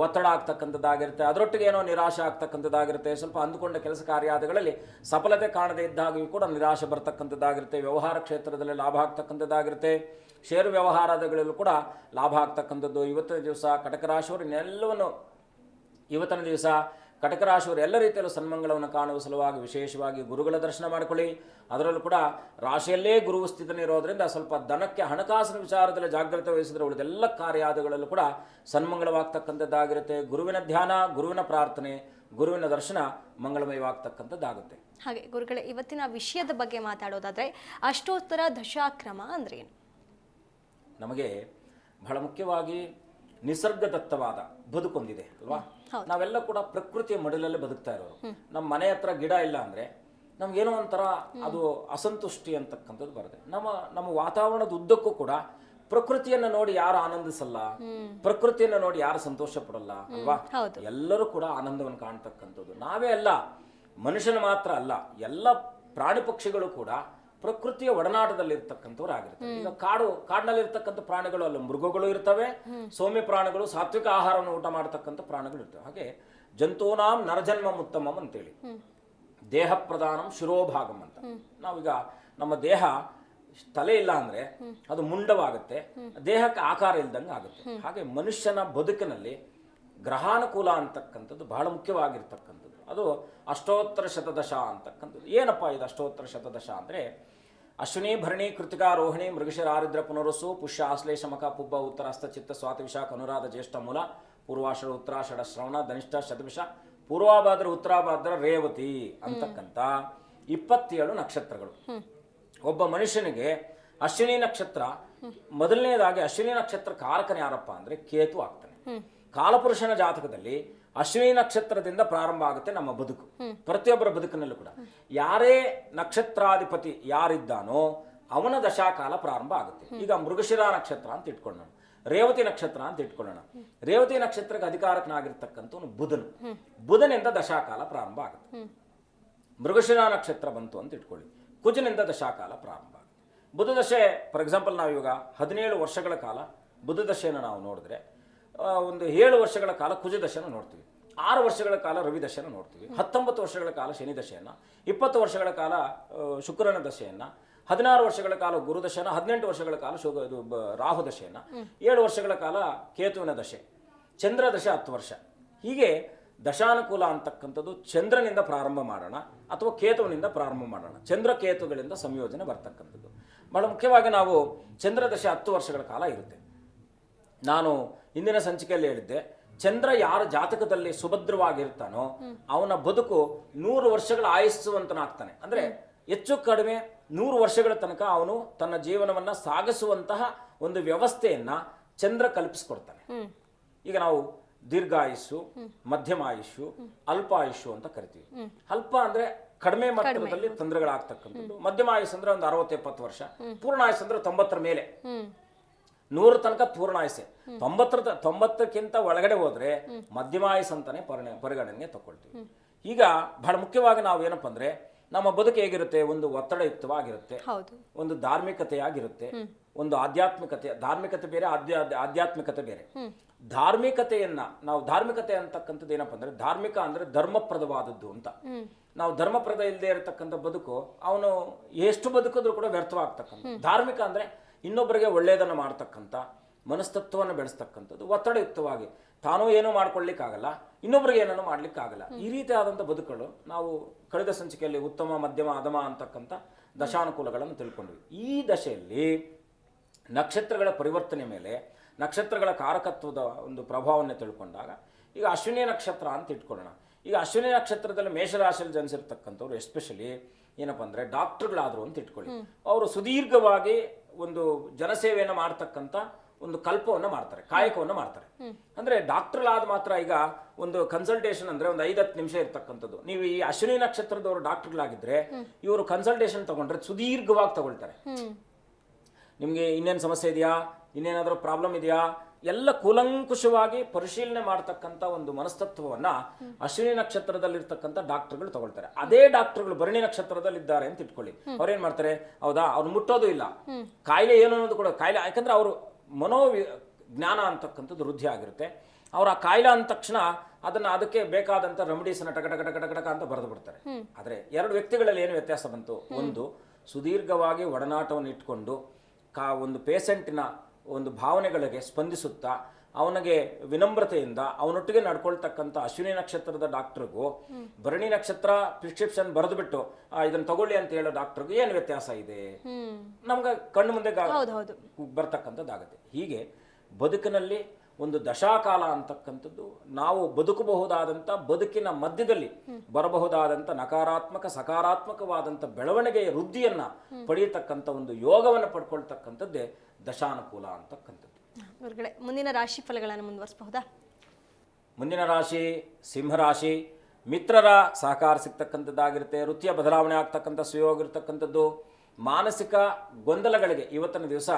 B: ಒತ್ತಡ ಆಗ್ತಕ್ಕಂಥದ್ದಾಗಿರುತ್ತೆ. ಅದರೊಟ್ಟಿಗೆ ಏನೋ ನಿರಾಶೆ ಆಗ್ತಕ್ಕಂಥದ್ದಾಗಿರುತ್ತೆ. ಸ್ವಲ್ಪ ಅಂದುಕೊಂಡ ಕೆಲಸ ಕಾರ್ಯಾದಿಗಳಲ್ಲಿ ಸಫಲತೆ ಕಾಣದೇ ಇದ್ದಾಗಿಯೂ ಕೂಡ ನಿರಾಶೆ ಬರ್ತಕ್ಕಂಥದ್ದಾಗಿರುತ್ತೆ. ವ್ಯವಹಾರ ಕ್ಷೇತ್ರದಲ್ಲಿ ಲಾಭ ಆಗ್ತಕ್ಕಂಥದ್ದಾಗಿರುತ್ತೆ. ಷೇರು ವ್ಯವಹಾರಗಳಲ್ಲೂ ಕೂಡ ಲಾಭ ಆಗ್ತಕ್ಕಂಥದ್ದು. ಇವತ್ತಿನ ದಿವಸ ಇವತ್ತಿನ ದಿವಸ ಕಟಕರಾಶಿಯವರು ಎಲ್ಲ ರೀತಿಯಲ್ಲೂ ಸನ್ಮಂಗಳವನ್ನು ಕಾಣುವ ಸಲುವಾಗಿ ವಿಶೇಷವಾಗಿ ಗುರುಗಳ ದರ್ಶನ ಮಾಡಿಕೊಳ್ಳಿ. ಅದರಲ್ಲೂ ಕೂಡ ರಾಶಿಯಲ್ಲೇ ಗುರು ಸ್ಥಿತನಿರೋದ್ರಿಂದ ಸ್ವಲ್ಪ ಧನಕ್ಕೆ ಹಣಕಾಸಿನ ವಿಚಾರದಲ್ಲಿ ಜಾಗ್ರತೆ ವಹಿಸಿದರೆ ಉಳಿದೆಲ್ಲ ಕಾರ್ಯಾದಿಗಳಲ್ಲೂ ಕೂಡ ಸನ್ಮಂಗಳವಾಗ್ತಕ್ಕಂಥದ್ದಾಗಿರುತ್ತೆ. ಗುರುವಿನ ಧ್ಯಾನ, ಗುರುವಿನ ಪ್ರಾರ್ಥನೆ, ಗುರುವಿನ ದರ್ಶನ ಮಂಗಳಮಯವಾಗ್ತಕ್ಕಂಥದ್ದಾಗುತ್ತೆ.
A: ಹಾಗೆ ಗುರುಗಳೇ, ಇವತ್ತಿನ ವಿಷಯದ ಬಗ್ಗೆ ಮಾತಾಡೋದಾದ್ರೆ ಅಷ್ಟೋತ್ತರ ದಶಾಕ್ರಮ ಅಂದ್ರೆ ಏನು?
B: ನಮಗೆ ಬಹಳ ಮುಖ್ಯವಾಗಿ ನಿಸರ್ಗದತ್ತವಾದ ಬದುಕೊಂದಿದೆ ಅಲ್ವಾ? ನಾವೆಲ್ಲ ಕೂಡ ಪ್ರಕೃತಿಯ ಮಡಿಲಲ್ಲಿ ಬದುಕ್ತಾ ಇರೋರು. ನಮ್ಮ ಮನೆ ಹತ್ರ ಗಿಡ ಇಲ್ಲ ಅಂದ್ರೆ ನಮ್ಗೇನೋ ಒಂಥರ ಅದು ಅಸಂತುಷ್ಟಿ ಅಂತಕ್ಕಂಥದ್ದು ಬರುತ್ತೆ. ನಮ್ಮ ವಾತಾವರಣದ ಉದ್ದಕ್ಕೂ ಕೂಡ ಪ್ರಕೃತಿಯನ್ನು ನೋಡಿ ಯಾರು ಆನಂದಿಸಲ್ಲ, ಪ್ರಕೃತಿಯನ್ನು ನೋಡಿ ಯಾರು ಸಂತೋಷ ಪಡಲ್ಲ ಅಲ್ವಾ? ಎಲ್ಲರೂ ಕೂಡ ಆನಂದವನ್ನು ಕಾಣ್ತಕ್ಕಂಥದ್ದು. ನಾವೇ ಅಲ್ಲ, ಮನುಷ್ಯನ ಮಾತ್ರ ಅಲ್ಲ, ಎಲ್ಲ ಪ್ರಾಣಿ ಪಕ್ಷಿಗಳು ಕೂಡ ಪ್ರಕೃತಿಯ ಒಡನಾಟದಲ್ಲಿ ಇರ್ತಕ್ಕಂಥವ್ರು ಆಗಿರ್ತಾರೆ. ಈಗ ಕಾಡಿನಲ್ಲಿ ಇರ್ತಕ್ಕಂಥ ಪ್ರಾಣಿಗಳು ಅಲ್ಲ, ಮೃಗಗಳು ಇರ್ತವೆ, ಸೌಮ್ಯ ಪ್ರಾಣಿಗಳು, ಸಾತ್ವಿಕ ಆಹಾರವನ್ನು ಊಟ ಮಾಡತಕ್ಕಂಥ ಪ್ರಾಣಿಗಳು ಇರ್ತವೆ. ಹಾಗೆ ಜಂತೂನಾಂ ನರಜನ್ಮ ಉತ್ತಮಂ ಅಂತೇಳಿ ದೇಹ ಪ್ರಧಾನಂ ಶಿರೋಭಾಗಂ ಅಂತ. ನಾವೀಗ ನಮ್ಮ ದೇಹ ತಲೆ ಇಲ್ಲ ಅಂದ್ರೆ ಅದು ಮುಂಡವಾಗುತ್ತೆ, ದೇಹಕ್ಕೆ ಆಕಾರ ಇಲ್ದಂಗೆ ಆಗುತ್ತೆ. ಹಾಗೆ ಮನುಷ್ಯನ ಬದುಕಿನಲ್ಲಿ ಗ್ರಹಾನುಕೂಲ ಅಂತಕ್ಕಂಥದ್ದು ಬಹಳ ಮುಖ್ಯವಾಗಿರ್ತಕ್ಕಂಥದ್ದು. ಅದು ಅಷ್ಟೋತ್ತರ ಶತದಶ ಅಂತಕ್ಕಂಥದ್ದು. ಏನಪ್ಪ ಇದು ಅಷ್ಟೋತ್ತರ ಶತದಶ ಅಂದರೆ ಅಶ್ವಿನಿ ಭರಣಿ ಕೃತಿಕಾ ರೋಹಿಣಿ ಮೃಗಶಿರ ಆರಿದ್ರ ಪುನರುಸು ಪುಷ್ಯ ಆಶ್ಲೇಷ ಮಖ ಪುಬ್ಬ ಉತ್ತರಾಸ್ಥ ಚಿತ್ತ ಸ್ವಾತಿ ವಿಶಾಖ ಅನುರಾಧ ಜ್ಯೇಷ್ಠ ಮೂಲ ಪೂರ್ವಾಷಾಢ ಉತ್ತರಾಷಾಢ ಶ್ರವಣ ಧನಿಷ್ಠ ಶತಭಿಷ ಪೂರ್ವಾಭಾದ್ರ ಉತ್ತರಾಭಾದ್ರ ರೇವತಿ ಅಂತಕ್ಕಂಥ 27 ನಕ್ಷತ್ರಗಳು. ಒಬ್ಬ ಮನುಷ್ಯನಿಗೆ ಅಶ್ವಿನಿ ನಕ್ಷತ್ರ ಮೊದಲನೇದಾಗಿ ಅಶ್ವಿನಿ ನಕ್ಷತ್ರ ಕಾರಕನ ಯಾರಪ್ಪ ಅಂದ್ರೆ ಕೇತು ಆಗ್ತಾನೆ. ಕಾಲಪುರುಷನ ಜಾತಕದಲ್ಲಿ ಅಶ್ವಿನಿ ನಕ್ಷತ್ರದಿಂದ ಪ್ರಾರಂಭ ಆಗುತ್ತೆ ನಮ್ಮ ಬದುಕು. ಪ್ರತಿಯೊಬ್ಬರ ಬದುಕಿನಲ್ಲೂ ಕೂಡ ಯಾರೇ ನಕ್ಷತ್ರಾಧಿಪತಿ ಯಾರಿದ್ದಾನೋ ಅವನ ದಶಾಕಾಲ ಪ್ರಾರಂಭ ಆಗುತ್ತೆ. ಈಗ ಮೃಗಶಿರ ನಕ್ಷತ್ರ ಅಂತ ಇಟ್ಕೊಂಡು ರೇವತಿ ನಕ್ಷತ್ರ ಅಂತ ಇಟ್ಕೊಳ್ಳೋಣ. ರೇವತಿ ನಕ್ಷತ್ರಕ್ಕೆ ಅಧಿಕಾರಕನಾಗಿರ್ತಕ್ಕಂಥವನು ಬುಧನು. ಬುಧನಿಂದ ದಶಾಕಾಲ ಪ್ರಾರಂಭ ಆಗುತ್ತೆ. ಮೃಗಶಿರ ನಕ್ಷತ್ರ ಬಂತು ಅಂತ ಇಟ್ಕೊಳ್ಳಿ, ಕುಜನಿಂದ ದಶಾಕಾಲ ಪ್ರಾರಂಭ ಆಗುತ್ತೆ. ಬುಧ ದಶೆ ಫಾರ್ ಎಕ್ಸಾಂಪಲ್ ನಾವಿವಾಗ 17 ವರ್ಷಗಳ ಕಾಲ ಬುಧ ದಶೆಯನ್ನು ನಾವು ನೋಡಿದ್ರೆ, ಒಂದು 7 ವರ್ಷಗಳ ಕಾಲ ಕುಜ ದಶೆಯನ್ನು ನೋಡ್ತೀವಿ, 6 ವರ್ಷಗಳ ಕಾಲ ರವಿ ದಶೆಯನ್ನು ನೋಡ್ತೀವಿ, 19 ವರ್ಷಗಳ ಕಾಲ ಶನಿ ದಶೆಯನ್ನು, 20 ವರ್ಷಗಳ ಕಾಲ ಶುಕ್ರನ ದಶೆಯನ್ನು, 16 ವರ್ಷಗಳ ಕಾಲ ಗುರು ದಶೆಯನ್ನು, 18 ವರ್ಷಗಳ ಕಾಲ ರಾಹು ದಶೆಯನ್ನು, 7 ವರ್ಷಗಳ ಕಾಲ ಕೇತುವಿನ ದಶೆ, ಚಂದ್ರ ದಶೆ 10 ವರ್ಷ. ಹೀಗೆ ದಶಾನುಕೂಲ ಅಂತಕ್ಕಂಥದ್ದು ಚಂದ್ರನಿಂದ ಪ್ರಾರಂಭ ಮಾಡೋಣ ಅಥವಾ ಕೇತುವಿನಿಂದ ಪ್ರಾರಂಭ ಮಾಡೋಣ. ಚಂದ್ರ ಕೇತುಗಳಿಂದ ಸಂಯೋಜನೆ ಬರ್ತಕ್ಕಂಥದ್ದು. ಬಹಳ ಮುಖ್ಯವಾಗಿ ನಾವು ಚಂದ್ರ ದಶೆ 10 ವರ್ಷಗಳ ಕಾಲ ಇರುತ್ತೆ. ನಾನು ಇಂದಿನ ಸಂಚಿಕೆಯಲ್ಲಿ ಹೇಳಿದ್ದೆ, ಚಂದ್ರ ಯಾರ ಜಾತಕದಲ್ಲಿ ಸುಭದ್ರವಾಗಿರ್ತಾನೋ ಅವನ ಬದುಕು 100 ವರ್ಷಗಳ ಆಯಸ್ಸುವಂತನಾಗ್ತಾನೆ. ಅಂದ್ರೆ ಹೆಚ್ಚು ಕಡಿಮೆ 100 ವರ್ಷಗಳ ತನಕ ಅವನು ತನ್ನ ಜೀವನವನ್ನ ಸಾಗಿಸುವಂತಹ ಒಂದು ವ್ಯವಸ್ಥೆಯನ್ನ ಚಂದ್ರ ಕಲ್ಪಿಸ್ಕೊಡ್ತಾನೆ. ಈಗ ನಾವು ದೀರ್ಘಾಯುಷ್ಯು, ಮಧ್ಯಮ ಆಯುಷ್ಯು, ಅಲ್ಪ ಆಯುಷ್ಯು ಅಂತ ಕರಿತೀವಿ. ಅಲ್ಪ ಅಂದ್ರೆ ಕಡಿಮೆ ಮಟ್ಟದಲ್ಲಿ ತೊಂದರೆಗಳಾಗ್ತಕ್ಕಂಥದ್ದು. ಮಧ್ಯಮ ಆಯುಷ್ ಅಂದ್ರೆ ಒಂದು 60-70 ವರ್ಷ, ಪೂರ್ಣ ಆಯುಷ್ ಅಂದ್ರೆ 90ರ ಮೇಲೆ, 100 ತನಕ ಪೂರ್ಣ ಆಯುಷೆ. 90ಕ್ಕಿಂತ ಒಳಗಡೆ ಹೋದ್ರೆ ಮಧ್ಯಮ ಆಯುಷ್ ಅಂತಾನೆ ಪರಿಗಣನೆಗೆ ತಗೊಳ್ತೀವಿ. ಈಗ ಬಹಳ ಮುಖ್ಯವಾಗಿ ನಾವು ಏನಪ್ಪಾ ಅಂದ್ರೆ, ನಮ್ಮ ಬದುಕು ಹೇಗಿರುತ್ತೆ, ಒಂದು ಒತ್ತಡಯುಕ್ತವಾಗಿರುತ್ತೆ, ಒಂದು ಧಾರ್ಮಿಕತೆಯಾಗಿರುತ್ತೆ, ಒಂದು ಆಧ್ಯಾತ್ಮಿಕತೆ. ಧಾರ್ಮಿಕತೆ ಬೇರೆ, ಆಧ್ಯಾತ್ಮಿಕತೆ ಬೇರೆ. ಧಾರ್ಮಿಕತೆಯನ್ನ ನಾವು, ಧಾರ್ಮಿಕತೆ ಅಂತಕ್ಕಂಥದ್ದು ಏನಪ್ಪಾ ಅಂದ್ರೆ, ಧಾರ್ಮಿಕ ಅಂದ್ರೆ ಧರ್ಮಪ್ರದವಾದದ್ದು ಅಂತ. ನಾವು ಧರ್ಮಪ್ರದ ಇಲ್ಲದೆ ಇರತಕ್ಕಂಥ ಬದುಕು ಅವನು ಎಷ್ಟು ಬದುಕಿದ್ರು ಕೂಡ ವ್ಯರ್ಥವಾಗ್ತಕ್ಕಂಥ. ಧಾರ್ಮಿಕ ಅಂದ್ರೆ ಇನ್ನೊಬ್ಬರಿಗೆ ಒಳ್ಳೆಯದನ್ನು ಮಾಡ್ತಕ್ಕಂಥ, ಮನಸ್ತತ್ವವನ್ನು ಬೆಳೆಸ್ತಕ್ಕಂಥದ್ದು, ಒತ್ತಡಯುಕ್ತವಾಗಿ ತಾನೂ ಏನೂ ಮಾಡ್ಕೊಳ್ಳಿಕ್ಕಾಗಲ್ಲ, ಇನ್ನೊಬ್ರಿಗೆ ಏನನ್ನು ಮಾಡ್ಲಿಕ್ಕಾಗಲ್ಲ. ಈ ರೀತಿಯಾದಂಥ ಬದುಕುಗಳು ನಾವು ಕಳೆದ ಸಂಚಿಕೆಯಲ್ಲಿ ಉತ್ತಮ, ಮಧ್ಯಮ, ಅಧಮ ಅಂತಕ್ಕಂಥ ದಶಾನುಕೂಲಗಳನ್ನು ತಿಳ್ಕೊಂಡ್ವಿ. ಈ ದಶೆಯಲ್ಲಿ ನಕ್ಷತ್ರಗಳ ಪರಿವರ್ತನೆ ಮೇಲೆ ನಕ್ಷತ್ರಗಳ ಕಾರಕತ್ವದ ಒಂದು ಪ್ರಭಾವವನ್ನು ತಿಳ್ಕೊಂಡಾಗ, ಈಗ ಅಶ್ವಿನಿ ನಕ್ಷತ್ರ ಅಂತ ಇಟ್ಕೊಳ್ಳೋಣ. ಈಗ ಅಶ್ವಿನಿ ನಕ್ಷತ್ರದಲ್ಲಿ ಮೇಷರಾಶಿಯಲ್ಲಿ ಜನಿಸಿರ್ತಕ್ಕಂಥವ್ರು ಎಸ್ಪೆಷಲಿ ಏನಪ್ಪ ಅಂದರೆ ಡಾಕ್ಟರ್ಗಳಾದರು ಅಂತ ಇಟ್ಕೊಳ್ಳಿ. ಅವರು ಸುದೀರ್ಘವಾಗಿ ಒಂದು ಜನಸೇವೆಯನ್ನು ಮಾಡ್ತಕ್ಕಂಥ ಒಂದು ಕಲ್ಪವನ್ನು ಮಾಡ್ತಾರೆ, ಕಾಯಕವನ್ನು ಮಾಡ್ತಾರೆ. ಅಂದರೆ ಡಾಕ್ಟರ್ಗಳಾದ ಮಾತ್ರ ಈಗ ಒಂದು ಕನ್ಸಲ್ಟೇಷನ್ ಅಂದರೆ ಒಂದು 5-10 ನಿಮಿಷ ಇರ್ತಕ್ಕಂಥದ್ದು. ನೀವು ಈ ಅಶ್ವಿನಿ ನಕ್ಷತ್ರದವರು ಡಾಕ್ಟರ್ಗಳಾಗಿದ್ದರೆ ಇವರು ಕನ್ಸಲ್ಟೇಷನ್ ತಗೊಂಡ್ರೆ ಸುದೀರ್ಘವಾಗಿ ತಗೊಳ್ತಾರೆ. ನಿಮಗೆ ಇನ್ನೇನು ಸಮಸ್ಯೆ ಇದೆಯಾ, ಇನ್ನೇನಾದರೂ ಪ್ರಾಬ್ಲಮ್ ಇದೆಯಾ, ಎಲ್ಲ ಕೂಲಂಕುಷವಾಗಿ ಪರಿಶೀಲನೆ ಮಾಡ್ತಕ್ಕಂಥ ಒಂದು ಮನಸ್ತತ್ವವನ್ನ ಅಶ್ವಿನಿ ನಕ್ಷತ್ರದಲ್ಲಿರ್ತಕ್ಕಂಥ ಡಾಕ್ಟರ್ಗಳು ತಗೊಳ್ತಾರೆ. ಅದೇ ಡಾಕ್ಟರ್ಗಳು ಭರಣಿ ನಕ್ಷತ್ರದಲ್ಲಿ ಇದ್ದಾರೆ ಅಂತ ಇಟ್ಕೊಳ್ಳಿ. ಅವ್ರೇನ್ ಮಾಡ್ತಾರೆ, ಹೌದಾ, ಅವ್ರು ಮುಟ್ಟೋದು ಇಲ್ಲ, ಕಾಯಿಲೆ ಏನು ಅನ್ನೋದು ಕೂಡ ಕಾಯಿಲೆ, ಯಾಕಂದ್ರೆ ಅವರು ಜ್ಞಾನ ಅಂತಕ್ಕಂಥದ್ದು ವೃದ್ಧಿ ಆಗಿರುತ್ತೆ. ಅವ್ರ ಆ ಕಾಯಿಲೆ ಅಂದ ತಕ್ಷಣ ಅದಕ್ಕೆ ಬೇಕಾದಂಥ ರೆಮಿಡೀಸ್ನ ಟಕ ಅಂತ ಬರೆದು ಬಿಡ್ತಾರೆ. ಆದರೆ 2 ವ್ಯಕ್ತಿಗಳಲ್ಲಿ ಏನು ವ್ಯತ್ಯಾಸ ಬಂತು, ಒಂದು ಸುದೀರ್ಘವಾಗಿ ಒಡನಾಟವನ್ನು ಇಟ್ಕೊಂಡು ಒಂದು ಪೇಷಂಟಿನ ಒಂದು ಭಾವನೆಗಳಿಗೆ ಸ್ಪಂದಿಸುತ್ತಾ ಅವನಿಗೆ ವಿನಮ್ರತೆಯಿಂದ ಅವನೊಟ್ಟಿಗೆ ನಡ್ಕೊಳ್ತಕ್ಕಂಥ ಅಶ್ವಿನಿ ನಕ್ಷತ್ರದ ಡಾಕ್ಟರ್ಗೂ ಭರಣಿ ನಕ್ಷತ್ರ ಪ್ರಿಸ್ಕ್ರಿಪ್ಷನ್ ಬರೆದು ಬಿಟ್ಟು ಇದನ್ನು ತಗೊಳ್ಳಿ ಅಂತ ಹೇಳೋ ಡಾಕ್ಟರ್ಗೂ ಏನು ವ್ಯತ್ಯಾಸ ಇದೆ, ನಮ್ಗೆ ಕಣ್ಣು ಮುಂದೆ ಬರ್ತಕ್ಕಂಥದ್ದಾಗುತ್ತೆ. ಹೀಗೆ ಬದುಕಿನಲ್ಲಿ ಒಂದು ದಶಾಕಾಲ ಅಂತಕ್ಕಂಥದ್ದು ನಾವು ಬದುಕಬಹುದಾದಂಥ ಬದುಕಿನ ಮಧ್ಯದಲ್ಲಿ ಬರಬಹುದಾದಂಥ ನಕಾರಾತ್ಮಕ ಸಕಾರಾತ್ಮಕವಾದಂಥ ಬೆಳವಣಿಗೆಯ ವೃದ್ಧಿಯನ್ನ ಪಡೆಯತಕ್ಕಂಥ ಒಂದು ಯೋಗವನ್ನು ಪಡ್ಕೊಳ್ತಕ್ಕಂಥದ್ದೇ ದಶಾನುಕೂಲ ಅಂತಕ್ಕಂಥದ್ದು.
A: ಮುಂದಿನ ರಾಶಿ ಫಲಗಳನ್ನು ಮುಂದುವರಿಸಬಹುದಾ?
B: ಮುಂದಿನ ರಾಶಿ ಸಿಂಹರಾಶಿ. ಮಿತ್ರರ ಸಹಕಾರ ಸಿಗ್ತಕ್ಕಂಥದ್ದಾಗಿರುತ್ತೆ, ವೃತ್ತಿಯ ಬದಲಾವಣೆ ಆಗ್ತಕ್ಕಂಥ ಸುಯೋಗ ಇರ್ತಕ್ಕಂಥದ್ದು, ಮಾನಸಿಕ ಗೊಂದಲಗಳಿಗೆ ಇವತ್ತಿನ ದಿವಸ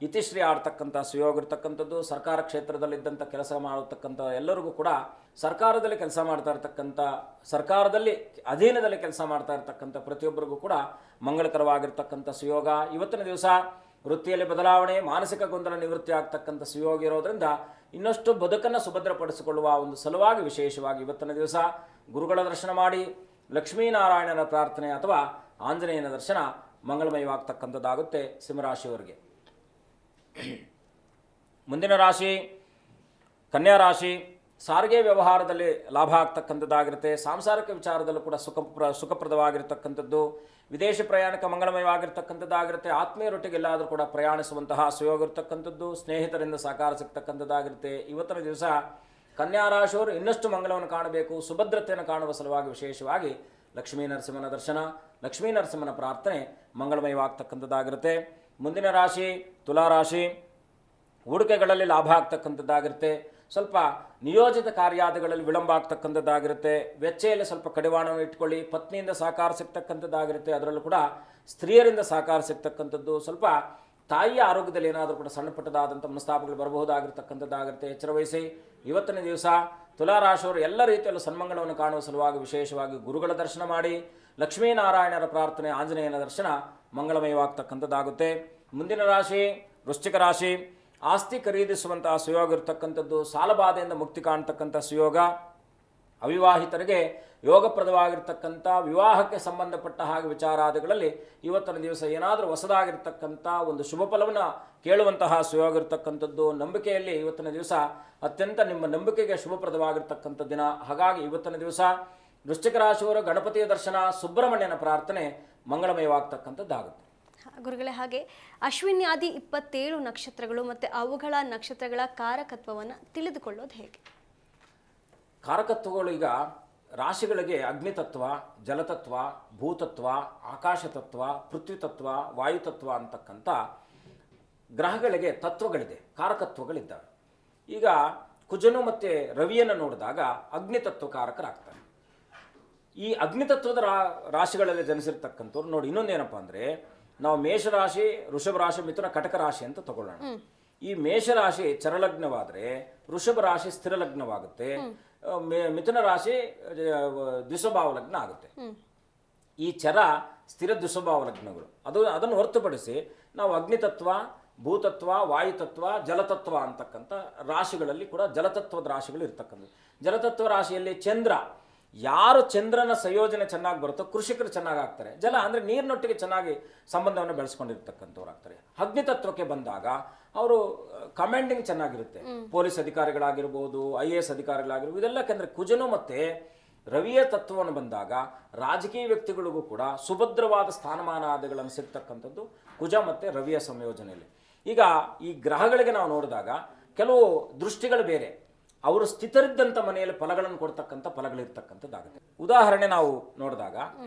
B: ಇತಿಶ್ರೀ ಆಡ್ತಕ್ಕಂಥ ಸುಯೋಗ ಇರ್ತಕ್ಕಂಥದ್ದು. ಸರ್ಕಾರ ಕ್ಷೇತ್ರದಲ್ಲಿದ್ದಂಥ ಕೆಲಸ ಮಾಡತಕ್ಕಂಥ ಎಲ್ಲರಿಗೂ ಕೂಡ ಸರ್ಕಾರದಲ್ಲಿ ಕೆಲಸ ಮಾಡ್ತಾ ಇರ್ತಕ್ಕಂಥ, ಸರ್ಕಾರದಲ್ಲಿ ಅಧೀನದಲ್ಲಿ ಕೆಲಸ ಮಾಡ್ತಾ ಇರ್ತಕ್ಕಂಥ ಪ್ರತಿಯೊಬ್ಬರಿಗೂ ಕೂಡ ಮಂಗಳಕರವಾಗಿರ್ತಕ್ಕಂಥ ಸುಯೋಗ. ಇವತ್ತಿನ ದಿವಸ ವೃತ್ತಿಯಲ್ಲಿ ಬದಲಾವಣೆ, ಮಾನಸಿಕ ಗೊಂದಲ ನಿವೃತ್ತಿ ಆಗ್ತಕ್ಕಂಥ ಸುಯೋಗ ಇರೋದ್ರಿಂದ ಇನ್ನಷ್ಟು ಬದುಕನ್ನು ಸುಭದ್ರಪಡಿಸಿಕೊಳ್ಳುವ ಒಂದು ಸಲುವಾಗಿ ವಿಶೇಷವಾಗಿ ಇವತ್ತಿನ ದಿವಸ ಗುರುಗಳ ದರ್ಶನ ಮಾಡಿ ಲಕ್ಷ್ಮೀನಾರಾಯಣನ ಪ್ರಾರ್ಥನೆ ಅಥವಾ ಆಂಜನೇಯನ ದರ್ಶನ ಮಂಗಳಮಯವಾಗ್ತಕ್ಕಂಥದ್ದಾಗುತ್ತೆ ಸಿಂಹರಾಶಿಯವರಿಗೆ. ಮುಂದಿನ ರಾಶಿ ಕನ್ಯಾ ರಾಶಿ. ಸಾರಿಗೆ ವ್ಯವಹಾರದಲ್ಲಿ ಲಾಭ ಆಗ್ತಕ್ಕಂಥದ್ದಾಗಿರುತ್ತೆ. ಸಾಂಸಾರಿಕ ವಿಚಾರದಲ್ಲೂ ಕೂಡ ಸುಖಪ್ರದವಾಗಿರ್ತಕ್ಕಂಥದ್ದು. ವಿದೇಶ ಪ್ರಯಾಣಕ್ಕೆ ಮಂಗಳಮಯವಾಗಿರ್ತಕ್ಕಂಥದ್ದಾಗಿರುತ್ತೆ. ಆತ್ಮೀಯರೊಟ್ಟಿಗೆ ಎಲ್ಲಾದರೂ ಕೂಡ ಪ್ರಯಾಣಿಸುವಂತಹ ಸುಯೋಗ ಇರ್ತಕ್ಕಂಥದ್ದು. ಸ್ನೇಹಿತರಿಂದ ಸಹಕಾರ ಸಿಗ್ತಕ್ಕಂಥದ್ದಾಗಿರುತ್ತೆ. ಇವತ್ತಿನ ದಿವಸ ಕನ್ಯಾ ರಾಶಿಯವರು ಇನ್ನಷ್ಟು ಮಂಗಳವನ್ನು ಕಾಣಬೇಕು, ಸುಭದ್ರತೆಯನ್ನು ಕಾಣುವ ಸಲುವಾಗಿ ವಿಶೇಷವಾಗಿ ಲಕ್ಷ್ಮೀ ನರಸಿಂಹನ ದರ್ಶನ, ಲಕ್ಷ್ಮೀ ನರಸಿಂಹನ ಪ್ರಾರ್ಥನೆ ಮಂಗಳಮಯವಾಗ್ತಕ್ಕಂಥದ್ದಾಗಿರುತ್ತೆ. ಮುಂದಿನ ರಾಶಿ ತುಲಾರಾಶಿ. ಹೂಡಿಕೆಗಳಲ್ಲಿ ಲಾಭ ಆಗ್ತಕ್ಕಂಥದ್ದಾಗಿರುತ್ತೆ. ಸ್ವಲ್ಪ ನಿಯೋಜಿತ ಕಾರ್ಯಾದಿಗಳಲ್ಲಿ ವಿಳಂಬ ಆಗ್ತಕ್ಕಂಥದ್ದಾಗಿರುತ್ತೆ. ವೆಚ್ಚೆಯಲ್ಲಿ ಸ್ವಲ್ಪ ಕಡಿವಾಣವನ್ನು ಇಟ್ಕೊಳ್ಳಿ. ಪತ್ನಿಯಿಂದ ಸಹಕಾರ ಸಿಗ್ತಕ್ಕಂಥದ್ದಾಗಿರುತ್ತೆ. ಅದರಲ್ಲೂ ಕೂಡ ಸ್ತ್ರೀಯರಿಂದ ಸಹಕಾರ ಸಿಗ್ತಕ್ಕಂಥದ್ದು. ಸ್ವಲ್ಪ ತಾಯಿಯ ಆರೋಗ್ಯದಲ್ಲಿ ಏನಾದರೂ ಕೂಡ ಸಣ್ಣ ಪಟ್ಟದಾದಂಥ ಮನಸ್ತಾಪಗಳು ಬರಬಹುದಾಗಿರ್ತಕ್ಕಂಥದ್ದಾಗಿರುತ್ತೆ. ಎಚ್ಚರ ವಹಿಸಿ. ಇವತ್ತಿನ ದಿವಸ ತುಲಾರಾಶಿಯವರು ಎಲ್ಲ ರೀತಿಯಲ್ಲೂ ಸನ್ಮಂಗಳವನ್ನು ಕಾಣುವ ಸಲುವಾಗಿ ವಿಶೇಷವಾಗಿ ಗುರುಗಳ ದರ್ಶನ ಮಾಡಿ, ಲಕ್ಷ್ಮೀನಾರಾಯಣರ ಪ್ರಾರ್ಥನೆ, ಆಂಜನೇಯನ ದರ್ಶನ ಮಂಗಳಮಯವಾಗ್ತಕ್ಕಂಥದ್ದಾಗುತ್ತೆ. ಮುಂದಿನ ರಾಶಿ ವೃಶ್ಚಿಕ ರಾಶಿ. ಆಸ್ತಿ ಖರೀದಿಸುವಂತಹ ಸುಯೋಗ ಇರತಕ್ಕಂಥದ್ದು, ಸಾಲಬಾಧೆಯಿಂದ ಮುಕ್ತಿ ಕಾಣ್ತಕ್ಕಂಥ ಸುಯೋಗ, ಅವಿವಾಹಿತರಿಗೆ ಯೋಗಪ್ರದವಾಗಿರ್ತಕ್ಕಂಥ ವಿವಾಹಕ್ಕೆ ಸಂಬಂಧಪಟ್ಟ ಹಾಗೆ ವಿಚಾರಾದಿಗಳಲ್ಲಿ ಇವತ್ತಿನ ದಿವಸ ಏನಾದರೂ ಹೊಸದಾಗಿರ್ತಕ್ಕಂಥ ಒಂದು ಶುಭ ಫಲವನ್ನು ಕೇಳುವಂತಹ ಸುಯೋಗ ಇರತಕ್ಕಂಥದ್ದು. ನಂಬಿಕೆಯಲ್ಲಿ ಇವತ್ತಿನ ದಿವಸ ಅತ್ಯಂತ ನಿಮ್ಮ ನಂಬಿಕೆಗೆ ಶುಭಪ್ರದವಾಗಿರ್ತಕ್ಕಂಥ ದಿನ. ಹಾಗಾಗಿ ಇವತ್ತಿನ ದಿವಸ ವೃಶ್ಚಿಕ ರಾಶಿಯವರು ಗಣಪತಿಯ ದರ್ಶನ, ಸುಬ್ರಹ್ಮಣ್ಯನ ಪ್ರಾರ್ಥನೆ ಮಂಗಳಮಯವಾಗ್ತಕ್ಕಂಥದ್ದಾಗುತ್ತೆ.
A: ಗುರುಗಳೇ, ಹಾಗೆ ಅಶ್ವಿನ್ಯಾದಿ 27 ನಕ್ಷತ್ರಗಳು ಮತ್ತು ಅವುಗಳ ನಕ್ಷತ್ರಗಳ ಕಾರಕತ್ವವನ್ನು ತಿಳಿದುಕೊಳ್ಳೋದು ಹೇಗೆ?
B: ಕಾರಕತ್ವಗಳು ಈಗ ರಾಶಿಗಳಿಗೆ ಅಗ್ನಿತತ್ವ, ಜಲತತ್ವ, ಭೂತತ್ವ, ಆಕಾಶತತ್ವ, ಪೃಥ್ವಿತತ್ವ, ವಾಯುತತ್ವ ಅಂತಕ್ಕಂಥ ಗ್ರಹಗಳಿಗೆ ತತ್ವಗಳಿದೆ, ಕಾರಕತ್ವಗಳಿದ್ದಾವೆ. ಈಗ ಕುಜನು ಮತ್ತು ರವಿಯನ್ನು ನೋಡಿದಾಗ ಅಗ್ನಿತತ್ವ ಕಾರಕರಾಗ್ತಾರೆ. ಈ ಅಗ್ನಿತತ್ವದ ರಾಶಿಗಳಲ್ಲಿ ಜನಿಸಿರ್ತಕ್ಕಂಥವ್ರು ನೋಡಿ, ಇನ್ನೊಂದೇನಪ್ಪ ಅಂದರೆ, ನಾವು ಮೇಷರಾಶಿ, ವೃಷಭ ರಾಶಿ, ಮಿಥುನ, ಕಟಕ ರಾಶಿ ಅಂತ ತಗೊಳ್ಳೋಣ. ಈ ಮೇಷರಾಶಿ ಚರಲಗ್ನವಾದರೆ ವೃಷಭ ರಾಶಿ ಸ್ಥಿರ ಲಗ್ನವಾಗುತ್ತೆ, ಮಿಥುನ ರಾಶಿ ದ್ವಿಸ್ವಭಾವ ಲಗ್ನ ಆಗುತ್ತೆ. ಈ ಚರ ಸ್ಥಿರ ದ್ವಿಸ್ವಭಾವ ಲಗ್ನಗಳು. ಅದನ್ನು ಹೊರತುಪಡಿಸಿ ನಾವು ಅಗ್ನಿತತ್ವ, ಭೂತತ್ವ, ವಾಯುತತ್ವ, ಜಲತತ್ವ ಅಂತಕ್ಕಂಥ ರಾಶಿಗಳಲ್ಲಿ ಕೂಡ ಜಲತತ್ವದ ರಾಶಿಗಳು ಇರ್ತಕ್ಕಂಥದ್ದು. ಜಲತತ್ವ ರಾಶಿಯಲ್ಲಿ ಚಂದ್ರ, ಯಾರು ಚಂದ್ರನ ಸಂಯೋಜನೆ ಚೆನ್ನಾಗಿ ಬರುತ್ತೋ ಕೃಷಿಕರು ಚೆನ್ನಾಗಿ ಆಗ್ತಾರೆ. ಜಲ ಅಂದರೆ ನೀರಿನೊಟ್ಟಿಗೆ ಚೆನ್ನಾಗಿ ಸಂಬಂಧವನ್ನು ಬೆಳೆಸ್ಕೊಂಡಿರ್ತಕ್ಕಂಥವ್ರು ಆಗ್ತಾರೆ. ಅಗ್ನಿತತ್ವಕ್ಕೆ ಬಂದಾಗ ಅವರು ಕಮಾಂಡಿಂಗ್ ಚೆನ್ನಾಗಿರುತ್ತೆ. ಪೊಲೀಸ್ ಅಧಿಕಾರಿಗಳಾಗಿರ್ಬೋದು, IAS ಅಧಿಕಾರಿಗಳಾಗಿರ್ಬೋದು, ಇದೆಲ್ಲ. ಯಾಕೆಂದರೆ ಕುಜನು ಮತ್ತು ರವಿಯ ತತ್ವವನ್ನು ಬಂದಾಗ ರಾಜಕೀಯ ವ್ಯಕ್ತಿಗಳಿಗೂ ಕೂಡ ಸುಭದ್ರವಾದ ಸ್ಥಾನಮಾನಾದಿಗಳನ್ನು ಸಿಗ್ತಕ್ಕಂಥದ್ದು ಕುಜ ಮತ್ತು ರವಿಯ ಸಂಯೋಜನೆಯಲ್ಲಿ. ಈಗ ಈ ಗ್ರಹಗಳಿಗೆ ನಾವು ನೋಡಿದಾಗ ಕೆಲವು ದೃಷ್ಟಿಗಳು ಬೇರೆ, ಅವರು ಸ್ಥಿತರಿದ್ದಂಥ ಮನೆಯಲ್ಲಿ ಫಲಗಳನ್ನು ಕೊಡ್ತಕ್ಕಂಥ ಫಲಗಳಿರ್ತಕ್ಕಂಥದ್ದಾಗುತ್ತೆ. ಉದಾಹರಣೆ ನಾವು ನೋಡಿದಾಗ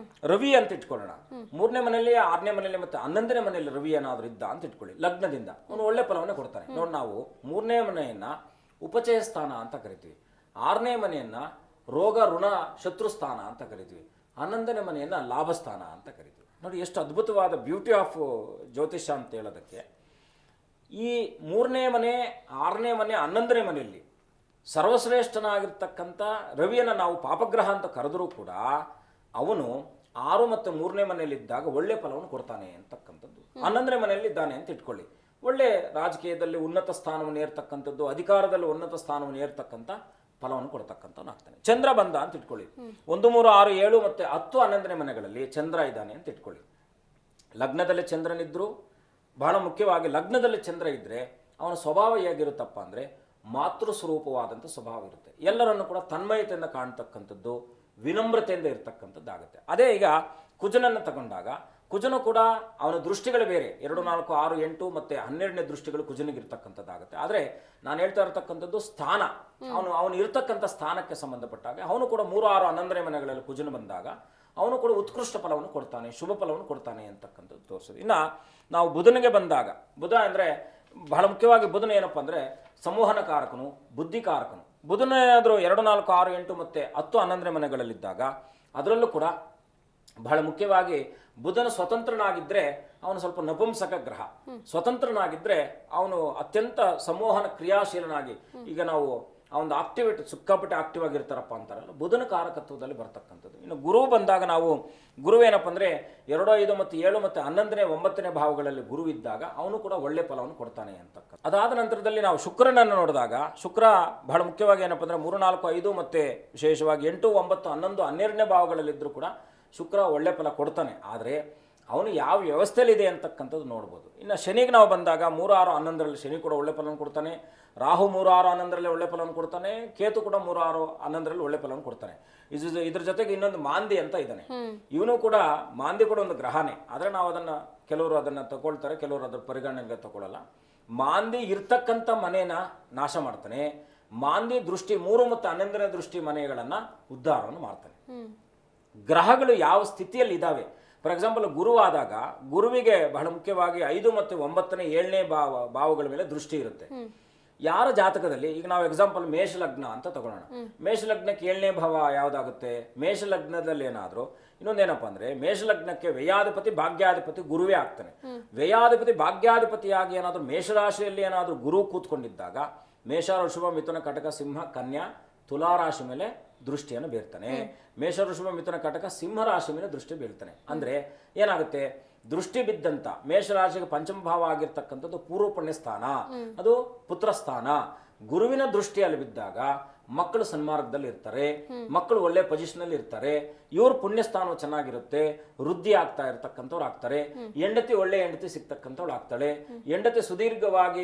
B: ರವಿ ಅಂತ ಇಟ್ಕೊಳ್ಳೋಣ. 3ನೇ ಮನೆಯಲ್ಲಿ, 6ನೇ ಮನೆಯಲ್ಲಿ ಮತ್ತು 11ನೇ ಮನೆಯಲ್ಲಿ ರವಿ ಏನಾದರೂ ಇದ್ದ ಅಂತ ಇಟ್ಕೊಳ್ಳಿ, ಲಗ್ನದಿಂದ ಅವನು ಒಳ್ಳೆ ಫಲವನ್ನು ಕೊಡ್ತಾನೆ. ನೋಡಿ, ನಾವು 3ನೇ ಮನೆಯನ್ನ ಉಪಚಯ ಸ್ಥಾನ ಅಂತ ಕರಿತೀವಿ, 6ನೇ ಮನೆಯನ್ನ ರೋಗ ಋಣ ಶತ್ರು ಸ್ಥಾನ ಅಂತ ಕರಿತೀವಿ, 11ನೇ ಮನೆಯನ್ನ ಲಾಭಸ್ಥಾನ ಅಂತ ಕರಿತೀವಿ. ನೋಡಿ ಎಷ್ಟು ಅದ್ಭುತವಾದ ಬ್ಯೂಟಿ ಆಫ್ ಜ್ಯೋತಿಷ ಅಂತ ಹೇಳೋದಕ್ಕೆ. ಈ 3ನೇ ಮನೆ, 6ನೇ ಮನೆ, 11ನೇ ಮನೆಯಲ್ಲಿ ಸರ್ವಶ್ರೇಷ್ಠನಾಗಿರ್ತಕ್ಕಂಥ ರವಿಯನ್ನು ನಾವು ಪಾಪಗ್ರಹ ಅಂತ ಕರೆದರೂ ಕೂಡ ಅವನು 6 ಮತ್ತು 3ನೇ ಮನೆಯಲ್ಲಿದ್ದಾಗ ಒಳ್ಳೆ ಫಲವನ್ನು ಕೊಡ್ತಾನೆ ಅಂತಕ್ಕಂಥದ್ದು. 11ನೇ ಮನೆಯಲ್ಲಿ ಇದ್ದಾನೆ ಅಂತ ಇಟ್ಕೊಳ್ಳಿ, ಒಳ್ಳೆ ರಾಜಕೀಯದಲ್ಲಿ ಉನ್ನತ ಸ್ಥಾನವನ್ನು ಏರ್ತಕ್ಕಂಥದ್ದು, ಅಧಿಕಾರದಲ್ಲಿ ಉನ್ನತ ಸ್ಥಾನವನ್ನು ಏರ್ತಕ್ಕಂಥ ಫಲವನ್ನು ಕೊಡ್ತಕ್ಕಂಥವ್ನು ಆಗ್ತಾನೆ. ಚಂದ್ರ ಬಂದ ಅಂತ ಇಟ್ಕೊಳ್ಳಿ, 1, 3, 6, 7 ಮತ್ತು 10, 11ನೇ ಮನೆಗಳಲ್ಲಿ ಚಂದ್ರ ಇದ್ದಾನೆ ಅಂತ ಇಟ್ಕೊಳ್ಳಿ. ಲಗ್ನದಲ್ಲಿ ಚಂದ್ರನಿದ್ರು, ಬಹಳ ಮುಖ್ಯವಾಗಿ ಲಗ್ನದಲ್ಲಿ ಚಂದ್ರ ಇದ್ದರೆ ಅವನ ಸ್ವಭಾವ ಹೇಗಿರುತ್ತಪ್ಪ ಅಂದರೆ ಮಾತೃ ಸ್ವರೂಪವಾದಂಥ ಸ್ವಭಾವ ಇರುತ್ತೆ. ಎಲ್ಲರನ್ನು ಕೂಡ ತನ್ಮಯತೆಯಿಂದ ಕಾಣ್ತಕ್ಕಂಥದ್ದು, ವಿನಮ್ರತೆಯಿಂದ ಇರ್ತಕ್ಕಂಥದ್ದಾಗುತ್ತೆ. ಅದೇ ಈಗ ಕುಜನನ್ನು ತಗೊಂಡಾಗ ಕುಜನು ಕೂಡ ಅವನ ದೃಷ್ಟಿಗಳು ಬೇರೆ, 2, 4, 6, 8 ಮತ್ತು 12ನೇ ದೃಷ್ಟಿಗಳು ಕುಜನಿಗಿರ್ತಕ್ಕಂಥದ್ದಾಗುತ್ತೆ. ಆದರೆ ನಾನು ಹೇಳ್ತಾ ಇರ್ತಕ್ಕಂಥದ್ದು ಸ್ಥಾನ, ಅವನು ಇರ್ತಕ್ಕಂಥ ಸ್ಥಾನಕ್ಕೆ ಸಂಬಂಧಪಟ್ಟಾಗ ಅವನು ಕೂಡ 3, 6, 11ನೇ ಮನೆಗಳಲ್ಲಿ ಕುಜನು ಬಂದಾಗ ಅವನು ಕೂಡ ಉತ್ಕೃಷ್ಟ ಫಲವನ್ನು ಕೊಡ್ತಾನೆ, ಶುಭ ಫಲವನ್ನು ಕೊಡ್ತಾನೆ ಅಂತಕ್ಕಂಥದ್ದು ತೋರಿಸೋದು. ಇನ್ನು ನಾವು ಬುಧನಿಗೆ ಬಂದಾಗ, ಬುಧ ಅಂದರೆ ಬಹಳ ಮುಖ್ಯವಾಗಿ ಬುಧನ ಏನಪ್ಪ ಅಂದರೆ ಸಂವಹನ ಕಾರಕನು, ಬುದ್ಧಿಕಾರಕನು. ಬುಧನೇನಾದರೂ 2, 4, 6, 8 ಮತ್ತು 10, 11ನೇ ಮನೆಗಳಲ್ಲಿದ್ದಾಗ ಅದರಲ್ಲೂ ಕೂಡ ಬಹಳ ಮುಖ್ಯವಾಗಿ ಬುಧನ ಸ್ವತಂತ್ರನಾಗಿದ್ದರೆ ಅವನು ಸ್ವಲ್ಪ ನಪುಂಸಕ ಗ್ರಹ. ಸ್ವತಂತ್ರನಾಗಿದ್ದರೆ ಅವನು ಅತ್ಯಂತ ಸಂವಹನ ಕ್ರಿಯಾಶೀಲನಾಗಿ, ಈಗ ನಾವು ಅವನು ಆಕ್ಟಿವೇಟ್ ಸಿಕ್ಕಾಪಟ್ಟೆ ಆಕ್ಟಿವ್ ಆಗಿರ್ತಾರಪ್ಪ ಅಂತಾರಲ್ಲ, ಬುಧನ ಕಾರಕತ್ವದಲ್ಲಿ ಬರ್ತಕ್ಕಂಥದ್ದು. ಇನ್ನು ಗುರು ಬಂದಾಗ ನಾವು ಗುರುವೇನಪ್ಪ ಅಂದರೆ 2, 5 ಮತ್ತು 7 ಮತ್ತು 11ನೇ 9ನೇ ಭಾವಗಳಲ್ಲಿ ಗುರು ಇದ್ದಾಗ ಅವನು ಕೂಡ ಒಳ್ಳೆ ಫಲವನ್ನು ಕೊಡ್ತಾನೆ ಅಂತಕ್ಕಂಥ. ಅದಾದ ನಂತರದಲ್ಲಿ ನಾವು ಶುಕ್ರನನ್ನು ನೋಡಿದಾಗ ಶುಕ್ರ ಬಹಳ ಮುಖ್ಯವಾಗಿ ಏನಪ್ಪ ಅಂದರೆ 3, 4, 5 ಮತ್ತು ವಿಶೇಷವಾಗಿ 8, 9, 11, 12ನೇ ಭಾವಗಳಲ್ಲಿದ್ದರೂ ಕೂಡ ಶುಕ್ರ ಒಳ್ಳೆ ಫಲ ಕೊಡ್ತಾನೆ. ಆದರೆ ಅವನು ಯಾವ ವ್ಯವಸ್ಥೆಯಲ್ಲಿದೆ ಅಂತಕ್ಕಂಥದ್ದು ನೋಡ್ಬೋದು. ಇನ್ನು ಶನಿಗೆ ನಾವು ಬಂದಾಗ 3, 6, 11ರಲ್ಲಿ ಶನಿ ಕೂಡ ಒಳ್ಳೆ ಫಲವನ್ನು ಕೊಡ್ತಾನೆ, ರಾಹು 3, 6, 11ರಲ್ಲಿ ಒಳ್ಳೆ ಫಲವನ್ನು ಕೊಡ್ತಾನೆ, ಕೇತು ಕೂಡ 3, 6, 11ರಲ್ಲಿ ಒಳ್ಳೆ ಫಲವನ್ನು ಕೊಡ್ತಾನೆ. ಇದ್ರ ಜೊತೆಗೆ ಇನ್ನೊಂದು ಮಾಂದಿ ಅಂತ ಇದ್ದಾನೆ, ಇವನು ಕೂಡ ಮಾಂದಿ ಕೂಡ ಒಂದು ಗ್ರಹನೇ. ಆದರೆ ನಾವು ಕೆಲವರು ಅದನ್ನು ತಗೊಳ್ತಾರೆ, ಕೆಲವರು ಅದರ ಪರಿಗಣನೆಗೆ ತಗೊಳ್ಳಲ್ಲ. ಮಾಂದಿ ಇರ್ತಕ್ಕಂಥ ಮನೇನ ನಾಶ ಮಾಡ್ತಾನೆ, ಮಾಂದಿ ದೃಷ್ಟಿ 3 ಮತ್ತು 11ನೇ ದೃಷ್ಟಿ ಮನೆಗಳನ್ನು ಉದ್ಧಾರವನ್ನು ಮಾಡ್ತಾನೆ. ಗ್ರಹಗಳು ಯಾವ ಸ್ಥಿತಿಯಲ್ಲಿ ಇದ್ದಾವೆ, ಫಾರ್ ಎಕ್ಸಾಂಪಲ್ ಗುರುವಾದಾಗ ಗುರುವಿಗೆ ಬಹಳ ಮುಖ್ಯವಾಗಿ 5 ಮತ್ತು 9ನೇ 7ನೇ ಭಾವಗಳ ಮೇಲೆ ದೃಷ್ಟಿ ಇರುತ್ತೆ. ಯಾರ ಜಾತಕದಲ್ಲಿ, ಈಗ ನಾವು ಎಕ್ಸಾಂಪಲ್ ಮೇಷಲಗ್ನ ಅಂತ ತಗೊಳ್ಳೋಣ, ಮೇಷಲಗ್ನಕ್ಕೆ 7ನೇ ಭಾವ ಯಾವುದಾಗುತ್ತೆ, ಮೇಷಲಗ್ನದಲ್ಲಿ ಏನಾದರೂ ಇನ್ನೊಂದೇನಪ್ಪ ಅಂದರೆ ಮೇಷಲಗ್ನಕ್ಕೆ ವ್ಯಯಾಧಿಪತಿ ಭಾಗ್ಯಾಧಿಪತಿ ಗುರುವೇ ಆಗ್ತಾನೆ. ವ್ಯಯಾಧಿಪತಿ ಭಾಗ್ಯಾಧಿಪತಿಯಾಗಿ ಏನಾದರೂ ಮೇಷರಾಶಿಯಲ್ಲಿ ಏನಾದರೂ ಗುರು ಕೂತ್ಕೊಂಡಿದ್ದಾಗ ಮೇಷ, ಋಷಭ, ಮಿಥುನ, ಕಟಕ, ಸಿಂಹ, ಕನ್ಯಾ, ತುಲಾರಾಶಿ ಮೇಲೆ ದೃಷ್ಟಿಯನ್ನು ಬೀರ್ತಾನೆ. ಮೇಷ, ಋಷಭ, ಮಿಥುನ, ಕಟಕ, ಸಿಂಹ ರಾಶಿ ಮೇಲೆ ದೃಷ್ಟಿ ಬೀಳ್ತಾನೆ. ಅಂದರೆ ಏನಾಗುತ್ತೆ, ದೃಷ್ಟಿ ಬಿದ್ದಂಥ ಮೇಷರಾಶಿಗೆ ಪಂಚಮ ಭಾವ ಆಗಿರ್ತಕ್ಕಂಥದ್ದು ಪೂರ್ವ ಪುಣ್ಯ ಸ್ಥಾನ, ಅದು ಪುತ್ರ ಸ್ಥಾನ. ಗುರುವಿನ ದೃಷ್ಟಿಯಲ್ಲಿ ಬಿದ್ದಾಗ ಮಕ್ಕಳು ಸನ್ಮಾರ್ಗದಲ್ಲಿ ಇರ್ತಾರೆ, ಮಕ್ಕಳು ಒಳ್ಳೆ ಪೊಸಿಷನಲ್ಲಿ ಇರ್ತಾರೆ, ಇವ್ರ ಪುಣ್ಯಸ್ಥಾನ ಚೆನ್ನಾಗಿರುತ್ತೆ, ವೃದ್ಧಿ ಆಗ್ತಾ ಇರ್ತಕ್ಕಂಥವ್ರು ಆಗ್ತಾರೆ. ಹೆಂಡತಿ ಒಳ್ಳೆ ಹೆಂಡತಿ ಸಿಗ್ತಕ್ಕಂಥವ್ಳು ಆಗ್ತಾಳೆ, ಹೆಂಡತಿ ಸುದೀರ್ಘವಾಗಿ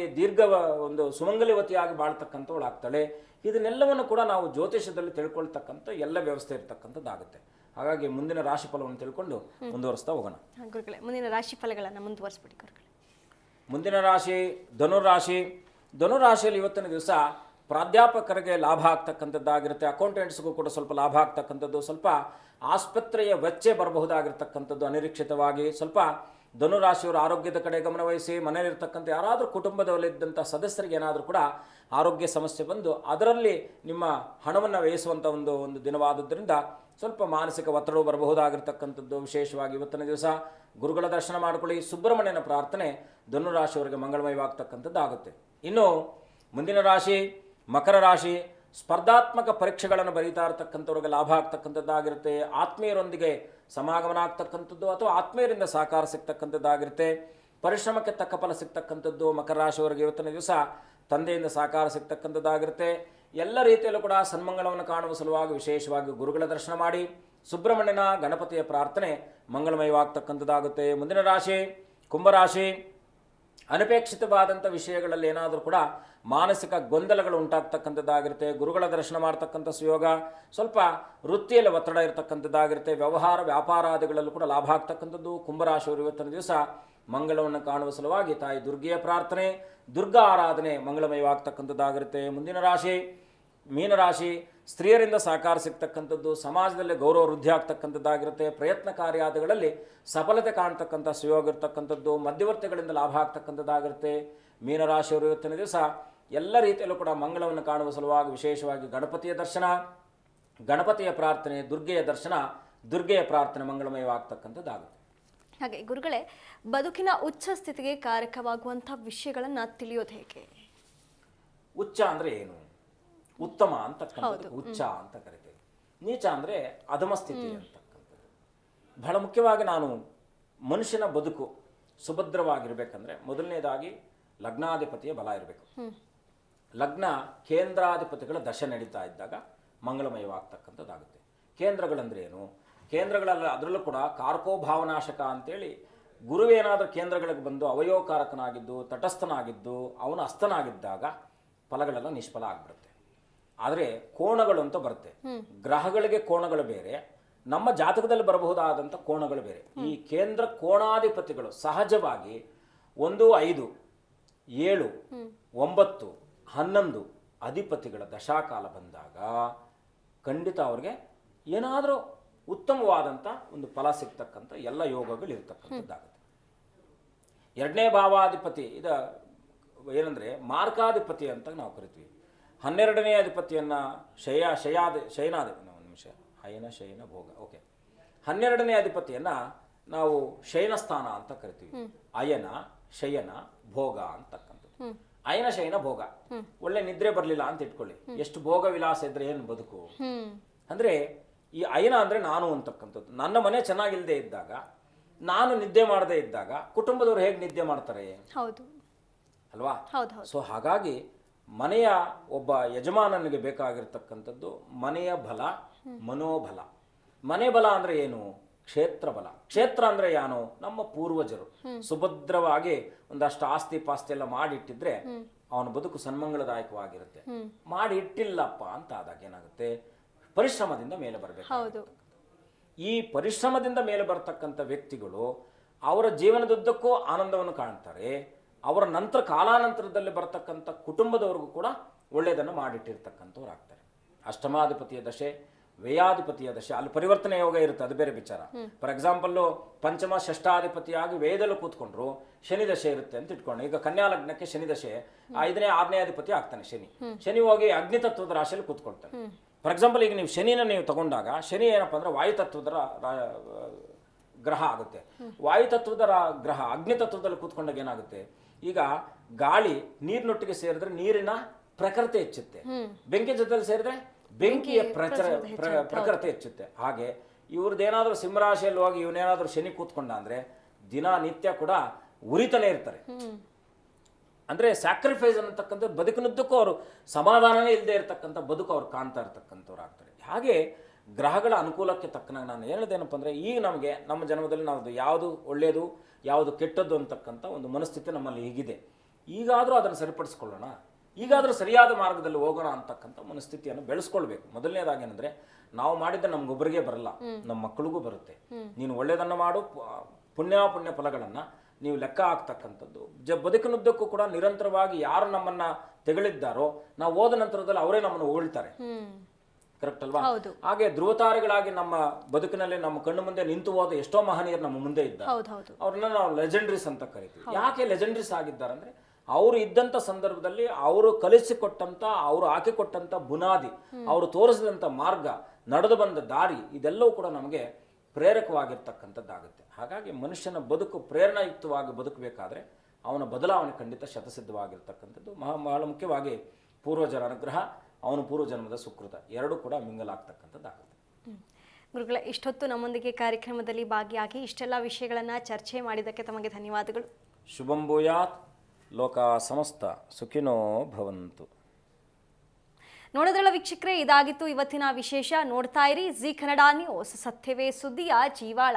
B: ಒಂದು ಸುಮಂಗಲಿವತಿಯಾಗಿ ಬಾಳ್ತಕ್ಕಂಥವಳು ಆಗ್ತಾಳೆ. ಇದನ್ನೆಲ್ಲವನ್ನು ಕೂಡ ನಾವು ಜ್ಯೋತಿಷದಲ್ಲಿ ತಿಳ್ಕೊಳ್ತಕ್ಕಂಥ ಎಲ್ಲ ವ್ಯವಸ್ಥೆ ಇರ್ತಕ್ಕಂಥದ್ದಾಗುತ್ತೆ. ಹಾಗಾಗಿ ಮುಂದಿನ ರಾಶಿ ಫಲವನ್ನು ತಿಳ್ಕೊಂಡು ಮುಂದುವರಿಸ್ತಾ ಹೋಗೋಣ.
A: ಗುರುಗಳೇ, ಮುಂದಿನ ರಾಶಿ ಫಲಗಳನ್ನು ಮುಂದುವರಿಸ್ಬಿಡಿ ಗುರುಗಳೇ.
B: ಮುಂದಿನ ರಾಶಿ ಧನುರಾಶಿ. ಧನುರಾಶಿಯಲ್ಲಿ ಇವತ್ತಿನ ದಿವಸ ಪ್ರಾಧ್ಯಾಪಕರಿಗೆ ಲಾಭ ಆಗ್ತಕ್ಕಂಥದ್ದಾಗಿರುತ್ತೆ, ಅಕೌಂಟೆಂಟ್ಸ್ಗೂ ಕೂಡ ಸ್ವಲ್ಪ ಲಾಭ ಆಗ್ತಕ್ಕಂಥದ್ದು, ಸ್ವಲ್ಪ ಆಸ್ಪತ್ರೆಯ ವೆಚ್ಚ ಬರಬಹುದಾಗಿರ್ತಕ್ಕಂಥದ್ದು ಅನಿರೀಕ್ಷಿತವಾಗಿ. ಸ್ವಲ್ಪ ಧನುರಾಶಿಯವರ ಆರೋಗ್ಯದ ಕಡೆ ಗಮನ ವಹಿಸಿ, ಮನೆಯಲ್ಲಿರ್ತಕ್ಕಂಥ ಯಾರಾದರೂ ಕುಟುಂಬದಲ್ಲಿದ್ದಂಥ ಸದಸ್ಯರಿಗೆ ಏನಾದರೂ ಕೂಡ ಆರೋಗ್ಯ ಸಮಸ್ಯೆ ಬಂದು ಅದರಲ್ಲಿ ನಿಮ್ಮ ಹಣವನ್ನು ವ್ಯಯಿಸುವಂಥ ಒಂದು ದಿನವಾದದ್ದರಿಂದ ಸ್ವಲ್ಪ ಮಾನಸಿಕ ಒತ್ತಡ ಬರಬಹುದಾಗಿರ್ತಕ್ಕಂಥದ್ದು. ವಿಶೇಷವಾಗಿ ಇವತ್ತಿನ ದಿವಸ ಗುರುಗಳ ದರ್ಶನ ಮಾಡಿಕೊಳ್ಳಿ, ಸುಬ್ರಹ್ಮಣ್ಯನ ಪ್ರಾರ್ಥನೆ ಧನುರಾಶಿಯವರಿಗೆ ಮಂಗಳಮಯವಾಗ್ತಕ್ಕಂಥದ್ದು ಆಗುತ್ತೆ. ಇನ್ನು ಮುಂದಿನ ರಾಶಿ ಮಕರ ರಾಶಿ. ಸ್ಪರ್ಧಾತ್ಮಕ ಪರೀಕ್ಷೆಗಳನ್ನು ಬರೀತಾ ಇರತಕ್ಕಂಥವ್ರಿಗೆ ಲಾಭ ಆಗ್ತಕ್ಕಂಥದ್ದಾಗಿರುತ್ತೆ. ಆತ್ಮೀಯರೊಂದಿಗೆ ಸಮಾಗಮನ ಆಗ್ತಕ್ಕಂಥದ್ದು ಅಥವಾ ಆತ್ಮೀಯರಿಂದ ಸಹಕಾರ ಸಿಗ್ತಕ್ಕಂಥದ್ದಾಗಿರುತ್ತೆ. ಪರಿಶ್ರಮಕ್ಕೆ ತಕ್ಕ ಫಲ ಸಿಗ್ತಕ್ಕಂಥದ್ದು. ಮಕರ ರಾಶಿಯವರಿಗೆ ಇವತ್ತಿನ ದಿವಸ ತಂದೆಯಿಂದ ಸಹಕಾರ ಸಿಗ್ತಕ್ಕಂಥದ್ದಾಗಿರುತ್ತೆ. ಎಲ್ಲ ರೀತಿಯಲ್ಲೂ ಕೂಡ ಸನ್ಮಂಗಳವನ್ನು ಕಾಣುವ ಸಲುವಾಗಿ ವಿಶೇಷವಾಗಿ ಗುರುಗಳ ದರ್ಶನ ಮಾಡಿ ಸುಬ್ರಹ್ಮಣ್ಯನ ಗಣಪತಿಯ ಪ್ರಾರ್ಥನೆ ಮಂಗಳಮಯವಾಗ್ತಕ್ಕಂಥದ್ದಾಗುತ್ತೆ. ಮುಂದಿನ ರಾಶಿ ಕುಂಭರಾಶಿ. ಅನಪೇಕ್ಷಿತವಾದಂಥ ವಿಷಯಗಳಲ್ಲಿ ಏನಾದರೂ ಕೂಡ ಮಾನಸಿಕ ಗೊಂದಲಗಳು ಉಂಟಾಗ್ತಕ್ಕಂಥದ್ದಾಗಿರುತ್ತೆ. ಗುರುಗಳ ದರ್ಶನ ಮಾಡ್ತಕ್ಕಂಥ ಸುಯೋಗ. ಸ್ವಲ್ಪ ವೃತ್ತಿಯಲ್ಲಿ ಒತ್ತಡ ಇರತಕ್ಕಂಥದ್ದಾಗಿರುತ್ತೆ. ವ್ಯವಹಾರ ವ್ಯಾಪಾರಾದಿಗಳಲ್ಲೂ ಕೂಡ ಲಾಭ ಆಗ್ತಕ್ಕಂಥದ್ದು. ಕುಂಭರಾಶಿಯವರು ಇವತ್ತಿನ ದಿವಸ ಮಂಗಳವನ್ನು ಕಾಣುವ ಸಲುವಾಗಿ ತಾಯಿ ದುರ್ಗೆಯ ಪ್ರಾರ್ಥನೆ, ದುರ್ಗಾ ಆರಾಧನೆ ಮಂಗಳಮಯವಾಗ್ತಕ್ಕಂಥದ್ದಾಗಿರುತ್ತೆ. ಮುಂದಿನ ರಾಶಿ ಮೀನರಾಶಿ. ಸ್ತ್ರೀಯರಿಂದ ಸಹಕಾರ ಸಿಗ್ತಕ್ಕಂಥದ್ದು, ಸಮಾಜದಲ್ಲಿ ಗೌರವ ವೃದ್ಧಿ ಆಗ್ತಕ್ಕಂಥದ್ದಾಗಿರುತ್ತೆ. ಪ್ರಯತ್ನ ಕಾರ್ಯಾದಿಗಳಲ್ಲಿ ಸಫಲತೆ ಕಾಣ್ತಕ್ಕಂಥ ಸುಯೋಗ ಇರ್ತಕ್ಕಂಥದ್ದು. ಮಧ್ಯವರ್ತಿಗಳಿಂದ ಲಾಭ ಆಗ್ತಕ್ಕಂಥದ್ದಾಗಿರುತ್ತೆ. ಮೀನರಾಶಿಯವರು ಇವತ್ತಿನ ದಿವಸ ಎಲ್ಲ ರೀತಿಯಲ್ಲೂ ಕೂಡ ಮಂಗಳವನ್ನು ಕಾಣುವ ಸಲುವಾಗಿ ವಿಶೇಷವಾಗಿ ಗಣಪತಿಯ ದರ್ಶನ, ಗಣಪತಿಯ ಪ್ರಾರ್ಥನೆ, ದುರ್ಗೆಯ ದರ್ಶನ, ದುರ್ಗೆಯ ಪ್ರಾರ್ಥನೆ ಮಂಗಳಮಯವಾಗ್ತಕ್ಕಂಥದ್ದಾಗುತ್ತೆ.
A: ಹಾಗೆ ಗುರುಗಳೇ, ಬದುಕಿನ ಉಚ್ಚ ಸ್ಥಿತಿಗೆ ಕಾರಕವಾಗುವಂಥ ವಿಷಯಗಳನ್ನು ತಿಳಿಯೋದು ಹೇಗೆ?
B: ಉಚ್ಚ ಅಂದರೆ ಏನು? ಉತ್ತಮ ಅಂತಕ್ಕಂಥದ್ದು ಉಚ್ಚ ಅಂತ ಕರಿತೇವೆ. ನೀಚ ಅಂದರೆ ಅಧಮ ಸ್ಥಿತಿ ಅಂತಕ್ಕಂಥದ್ದು. ಬಹಳ ಮುಖ್ಯವಾಗಿ ನಾನು ಮನುಷ್ಯನ ಬದುಕು ಸುಭದ್ರವಾಗಿರಬೇಕಂದ್ರೆ ಮೊದಲನೇದಾಗಿ ಲಗ್ನಾಧಿಪತಿಯ ಬಲ ಇರಬೇಕು. ಲಗ್ನ ಕೇಂದ್ರಾಧಿಪತಿಗಳ ದಶೆ ನಡೀತಾ ಇದ್ದಾಗ ಮಂಗಳಮಯವಾಗ್ತಕ್ಕಂಥದ್ದಾಗುತ್ತೆ. ಕೇಂದ್ರಗಳಂದ್ರೆ ಏನು? ಕೇಂದ್ರಗಳಲ್ಲಿ ಅದರಲ್ಲೂ ಕೂಡ ಕಾರ್ಕೋಭಾವನಾಶಕ ಅಂತೇಳಿ ಗುರುವೇನಾದರೂ ಕೇಂದ್ರಗಳಿಗೆ ಬಂದು ಅವಯೋಕಾರಕನಾಗಿದ್ದು ತಟಸ್ಥನಾಗಿದ್ದು ಅವನು ಅಸ್ತನಾಗಿದ್ದಾಗ ಫಲಗಳೆಲ್ಲ ನಿಷ್ಫಲ ಆಗ್ಬಿಡುತ್ತೆ. ಆದರೆ ಕೋಣಗಳು ಅಂತ ಬರುತ್ತೆ. ಗ್ರಹಗಳಿಗೆ ಕೋಣಗಳು ಬೇರೆ, ನಮ್ಮ ಜಾತಕದಲ್ಲಿ ಬರಬಹುದಾದಂಥ ಕೋಣಗಳು ಬೇರೆ. ಈ ಕೇಂದ್ರ ಕೋಣಾಧಿಪತಿಗಳು ಸಹಜವಾಗಿ 1, 5, 7, 9, 11 ಅಧಿಪತಿಗಳ ದಶಾಕಾಲ ಬಂದಾಗ ಖಂಡಿತ ಅವ್ರಿಗೆ ಏನಾದರೂ ಉತ್ತಮವಾದಂಥ ಒಂದು ಫಲ ಸಿಗ್ತಕ್ಕಂಥ ಎಲ್ಲ ಯೋಗಗಳು ಇರ್ತಕ್ಕಂಥದ್ದಾಗುತ್ತೆ. 2ನೇ ಭಾವಾಧಿಪತಿ ಏನಂದರೆ ಮಾರ್ಕಾಧಿಪತಿ ಅಂತ ನಾವು ಕರಿತೀವಿ. 12ನೇ ಅಧಿಪತಿಯನ್ನು ಒಂದು ನಿಮಿಷ ಶಯನ ಭೋಗ 12ನೇ ಅಧಿಪತಿಯನ್ನು ನಾವು ಶಯನ ಸ್ಥಾನ ಅಂತ ಕರಿತೀವಿ. ಅಯನ ಶಯನ ಭೋಗ ಅಂತಕ್ಕಂಥದ್ದು. ಅಯನ ಶಯನ ಭೋಗ, ಒಳ್ಳೆ ನಿದ್ರೆ ಬರಲಿಲ್ಲ ಅಂತ ಇಟ್ಕೊಳ್ಳಿ, ಎಷ್ಟು ಭೋಗ ವಿಲಾಸ ಇದ್ರೆ ಏನು ಬದುಕು ಅಂದರೆ ಈ ಅಯನ ಅಂದರೆ ನಾನು ಅಂತಕ್ಕಂಥದ್ದು. ನನ್ನ ಮನೆ ಚೆನ್ನಾಗಿಲ್ಲದೆ ಇದ್ದಾಗ, ನಾನು ನಿದ್ದೆ ಮಾಡದೇ ಇದ್ದಾಗ ಕುಟುಂಬದವರು ಹೇಗೆ ನಿದ್ದೆ ಮಾಡ್ತಾರೆ? ಹೌದು ಅಲ್ವಾ? ಸೊ ಹಾಗಾಗಿ ಮನೆಯ ಒಬ್ಬ ಯಜಮಾನನಿಗೆ ಬೇಕಾಗಿರ್ತಕ್ಕಂಥದ್ದು ಮನೆಯ ಬಲ, ಮನೋಬಲ. ಮನೆ ಬಲ ಅಂದ್ರೆ ಏನು? ಕ್ಷೇತ್ರ ಬಲ. ಕ್ಷೇತ್ರ ಅಂದ್ರೆ ಏನು? ನಮ್ಮ ಪೂರ್ವಜರು ಸುಭದ್ರವಾಗಿ ಒಂದಷ್ಟು ಆಸ್ತಿ ಪಾಸ್ತಿ ಎಲ್ಲ ಮಾಡಿಟ್ಟಿದ್ರೆ ಅವನ ಬದುಕು ಸನ್ಮಂಗಳದಾಯಕವಾಗಿರುತ್ತೆ. ಮಾಡಿ ಇಟ್ಟಿಲ್ಲಪ್ಪ ಅಂತ ಆದಾಗ ಏನಾಗುತ್ತೆ? ಪರಿಶ್ರಮದಿಂದ ಮೇಲೆ ಬರಬೇಕು. ಈ ಪರಿಶ್ರಮದಿಂದ ಮೇಲೆ ಬರ್ತಕ್ಕಂಥ ವ್ಯಕ್ತಿಗಳು ಅವರ ಜೀವನದುದ್ದಕ್ಕೂ ಆನಂದವನ್ನು ಕಾಣ್ತಾರೆ. ಅವರ ನಂತರ ಕಾಲಾನಂತರದಲ್ಲಿ ಬರ್ತಕ್ಕಂಥ ಕುಟುಂಬದವ್ರಿಗೂ ಕೂಡ ಒಳ್ಳೆಯದನ್ನು ಮಾಡಿಟ್ಟಿರ್ತಕ್ಕಂಥವ್ರು ಆಗ್ತಾರೆ. ಅಷ್ಟಮಾಧಿಪತಿಯ ದಶೆ, ವ್ಯಯಾಧಿಪತಿಯ ದಶೆ, ಅಲ್ಲಿ ಪರಿವರ್ತನೆ ಯೋಗ ಇರುತ್ತೆ, ಅದು ಬೇರೆ ವಿಚಾರ. ಫಾರ್ ಎಕ್ಸಾಂಪಲ್ಲು ಪಂಚಮ ಷಷ್ಠಾಧಿಪತಿಯಾಗಿ ವೇದಲ್ಲೂ ಕೂತ್ಕೊಂಡ್ರು ಶನಿ ದಶೆ ಇರುತ್ತೆ ಅಂತ ಇಟ್ಕೊಂಡು, ಈಗ ಕನ್ಯಾ ಲಗ್ನಕ್ಕೆ ಶನಿ ದಶೆ 5ನೇ 6ನೇ ಅಧಿಪತಿ ಆಗ್ತಾನೆ ಶನಿ. ಶನಿ ಹೋಗಿ ಅಗ್ನಿತತ್ವದ ರಾಶಿಯಲ್ಲಿ ಕೂತ್ಕೊಳ್ತಾನೆ. ಫಾರ್ ಎಕ್ಸಾಂಪಲ್ ಈಗ ನೀವು ಶನಿನ ನೀವು ತಗೊಂಡಾಗ ಶನಿ ಏನಪ್ಪ ಅಂದರೆ ವಾಯುತತ್ವದ ಗ್ರಹ ಆಗುತ್ತೆ. ವಾಯುತತ್ವದ ಗ್ರಹ ಅಗ್ನಿ ತತ್ವದಲ್ಲಿ ಕೂತ್ಕೊಂಡಾಗ ಏನಾಗುತ್ತೆ, ಈಗ ಗಾಳಿ ನೀರಿನೊಟ್ಟಿಗೆ ಸೇರಿದ್ರೆ ನೀರಿನ ಪ್ರಖರತೆ ಹೆಚ್ಚುತ್ತೆ, ಬೆಂಕಿ ಜೊತೆಲಿ ಸೇರಿದ್ರೆ ಬೆಂಕಿಯ ಪ್ರಖರತೆ ಹೆಚ್ಚುತ್ತೆ. ಹಾಗೆ ಇವ್ರದ್ದೇನಾದ್ರೂ ಸಿಂಹರಾಶಿಯಲ್ಲಿ ಹೋಗಿ ಇವನೇನಾದ್ರೂ ಶನಿ ಕೂತ್ಕೊಂಡ ಅಂದ್ರೆ ದಿನನಿತ್ಯ ಕೂಡ ಉರಿತಾನೆ ಇರ್ತಾರೆ. ಅಂದ್ರೆ ಸ್ಯಾಕ್ರಿಫೈಸ್ ಅನ್ನತಕ್ಕಂಥದ್ದು ಬದುಕಿನುದ್ದಕ್ಕೂ ಅವರು ಸಮಾಧಾನನೇ ಇಲ್ಲದೆ ಇರತಕ್ಕಂಥ ಬದುಕು ಅವ್ರು ಕಾಣ್ತಾ ಇರ್ತಕ್ಕಂಥವ್ರು ಆಗ್ತಾರೆ. ಹಾಗೆ ಗ್ರಹಗಳ ಅನುಕೂಲಕ್ಕೆ ತಕ್ಕನಾಗಿ ನಾನು ಹೇಳಿದೇನಪ್ಪ ಅಂದರೆ ಈಗ ನಮಗೆ ನಮ್ಮ ಜನ್ಮದಲ್ಲಿ ನಾವು ಯಾವುದು ಒಳ್ಳೆಯದು ಯಾವುದು ಕೆಟ್ಟದ್ದು ಅಂತಕ್ಕಂಥ ಒಂದು ಮನಸ್ಥಿತಿ ನಮ್ಮಲ್ಲಿ ಹೀಗಿದೆ. ಈಗಾದರೂ ಅದನ್ನು ಸರಿಪಡಿಸ್ಕೊಳ್ಳೋಣ, ಈಗಾದರೂ ಸರಿಯಾದ ಮಾರ್ಗದಲ್ಲಿ ಹೋಗೋಣ ಅಂತಕ್ಕಂಥ ಮನಸ್ಥಿತಿಯನ್ನು ಬೆಳೆಸ್ಕೊಳ್ಬೇಕು. ಮೊದಲನೇದಾಗಿ ಏನಂದರೆ ನಾವು ಮಾಡಿದ್ದ ನಮಗೊಬ್ಬರಿಗೆ ಬರಲ್ಲ, ನಮ್ಮ ಮಕ್ಕಳಿಗೂ ಬರುತ್ತೆ. ನೀನು ಒಳ್ಳೆಯದನ್ನು ಮಾಡು, ಪುಣ್ಯ ಫಲಗಳನ್ನು ನೀವು ಲೆಕ್ಕ ಹಾಕ್ತಕ್ಕಂಥದ್ದು. ಬದುಕಿನುದ್ದಕ್ಕೂ ಕೂಡ ನಿರಂತರವಾಗಿ ಯಾರು ನಮ್ಮನ್ನು ತೆಗಳಿದ್ದಾರೋ ನಾವು ಹೋದ ನಂತರದಲ್ಲಿ ಅವರೇ ನಮ್ಮನ್ನು ಹೊಗಳ್ತಾರೆ. ಕರೆಕ್ಟ್ ಅಲ್ವಾ? ಹಾಗೆ ಧ್ರುವತಾರೆಗಳಾಗಿ ನಮ್ಮ ಬದುಕಿನಲ್ಲಿ ನಮ್ಮ ಕಣ್ಣು ಮುಂದೆ ನಿಂತು ಹೋದ ಎಷ್ಟೋ ಮಹನೀಯರು ನಮ್ಮ ಮುಂದೆ ಇದ್ದಾರೆ. ಅವ್ರನ್ನ ನಾವು ಲೆಜೆಂಡ್ರೀಸ್ ಅಂತ ಕರಿತೀವಿ. ಯಾಕೆ ಲೆಜೆಂಡ್ರೀಸ್ ಆಗಿದ್ದಾರೆ ಅಂದರೆ ಅವರು ಇದ್ದಂಥ ಸಂದರ್ಭದಲ್ಲಿ ಅವರು ಕಲಿಸಿಕೊಟ್ಟಂಥ, ಅವರು ಹಾಕಿಕೊಟ್ಟಂಥ ಬುನಾದಿ, ಅವರು ತೋರಿಸಿದಂಥ ಮಾರ್ಗ, ನಡೆದು ಬಂದ ದಾರಿ, ಇದೆಲ್ಲವೂ ಕೂಡ ನಮಗೆ ಪ್ರೇರಕವಾಗಿರ್ತಕ್ಕಂಥದ್ದಾಗುತ್ತೆ. ಹಾಗಾಗಿ ಮನುಷ್ಯನ ಬದುಕು ಪ್ರೇರಣಾಯುಕ್ತವಾಗಿ ಬದುಕಬೇಕಾದ್ರೆ ಅವನ ಬದಲಾವಣೆ ಖಂಡಿತ ಶತಸಿದ್ಧವಾಗಿರ್ತಕ್ಕಂಥದ್ದು. ಬಹಳ ಮುಖ್ಯವಾಗಿ ಪೂರ್ವಜರ ಅನುಗ್ರಹ, ಅವನು ಪೂರ್ವಜನ್ಮದ ಸುಕೃತ ಎರಡೂ ಕೂಡ ಮಿಂಗಲಾಗ್ತಕ್ಕಂಥದ್ದಾಗುತ್ತೆ.
A: ಗುರುಗಳ, ಇಷ್ಟೊತ್ತು ನಮ್ಮೊಂದಿಗೆ ಕಾರ್ಯಕ್ರಮದಲ್ಲಿ ಭಾಗಿಯಾಗಿ ಇಷ್ಟೆಲ್ಲ ವಿಷಯಗಳನ್ನು ಚರ್ಚೆ ಮಾಡಿದ್ದಕ್ಕೆ ತಮಗೆ ಧನ್ಯವಾದಗಳು.
B: ಶುಭಂ ಭೂಯಾತ್, ಲೋಕ ಸಮಸ್ತ ಸುಖಿನೋ ಭವಂತು.
A: ನೋಡಿದ್ರಲ್ಲ ವೀಕ್ಷಕರೇ, ಇದಾಗಿತ್ತು ಇವತ್ತಿನ ವಿಶೇಷ. ನೋಡ್ತಾ ಇರಿ ಜಿ ಕನ್ನಡ ನ್ಯೂಸ್, ಸತ್ಯವೇ ಸುದ್ದಿಯ ಜೀವಾಳ.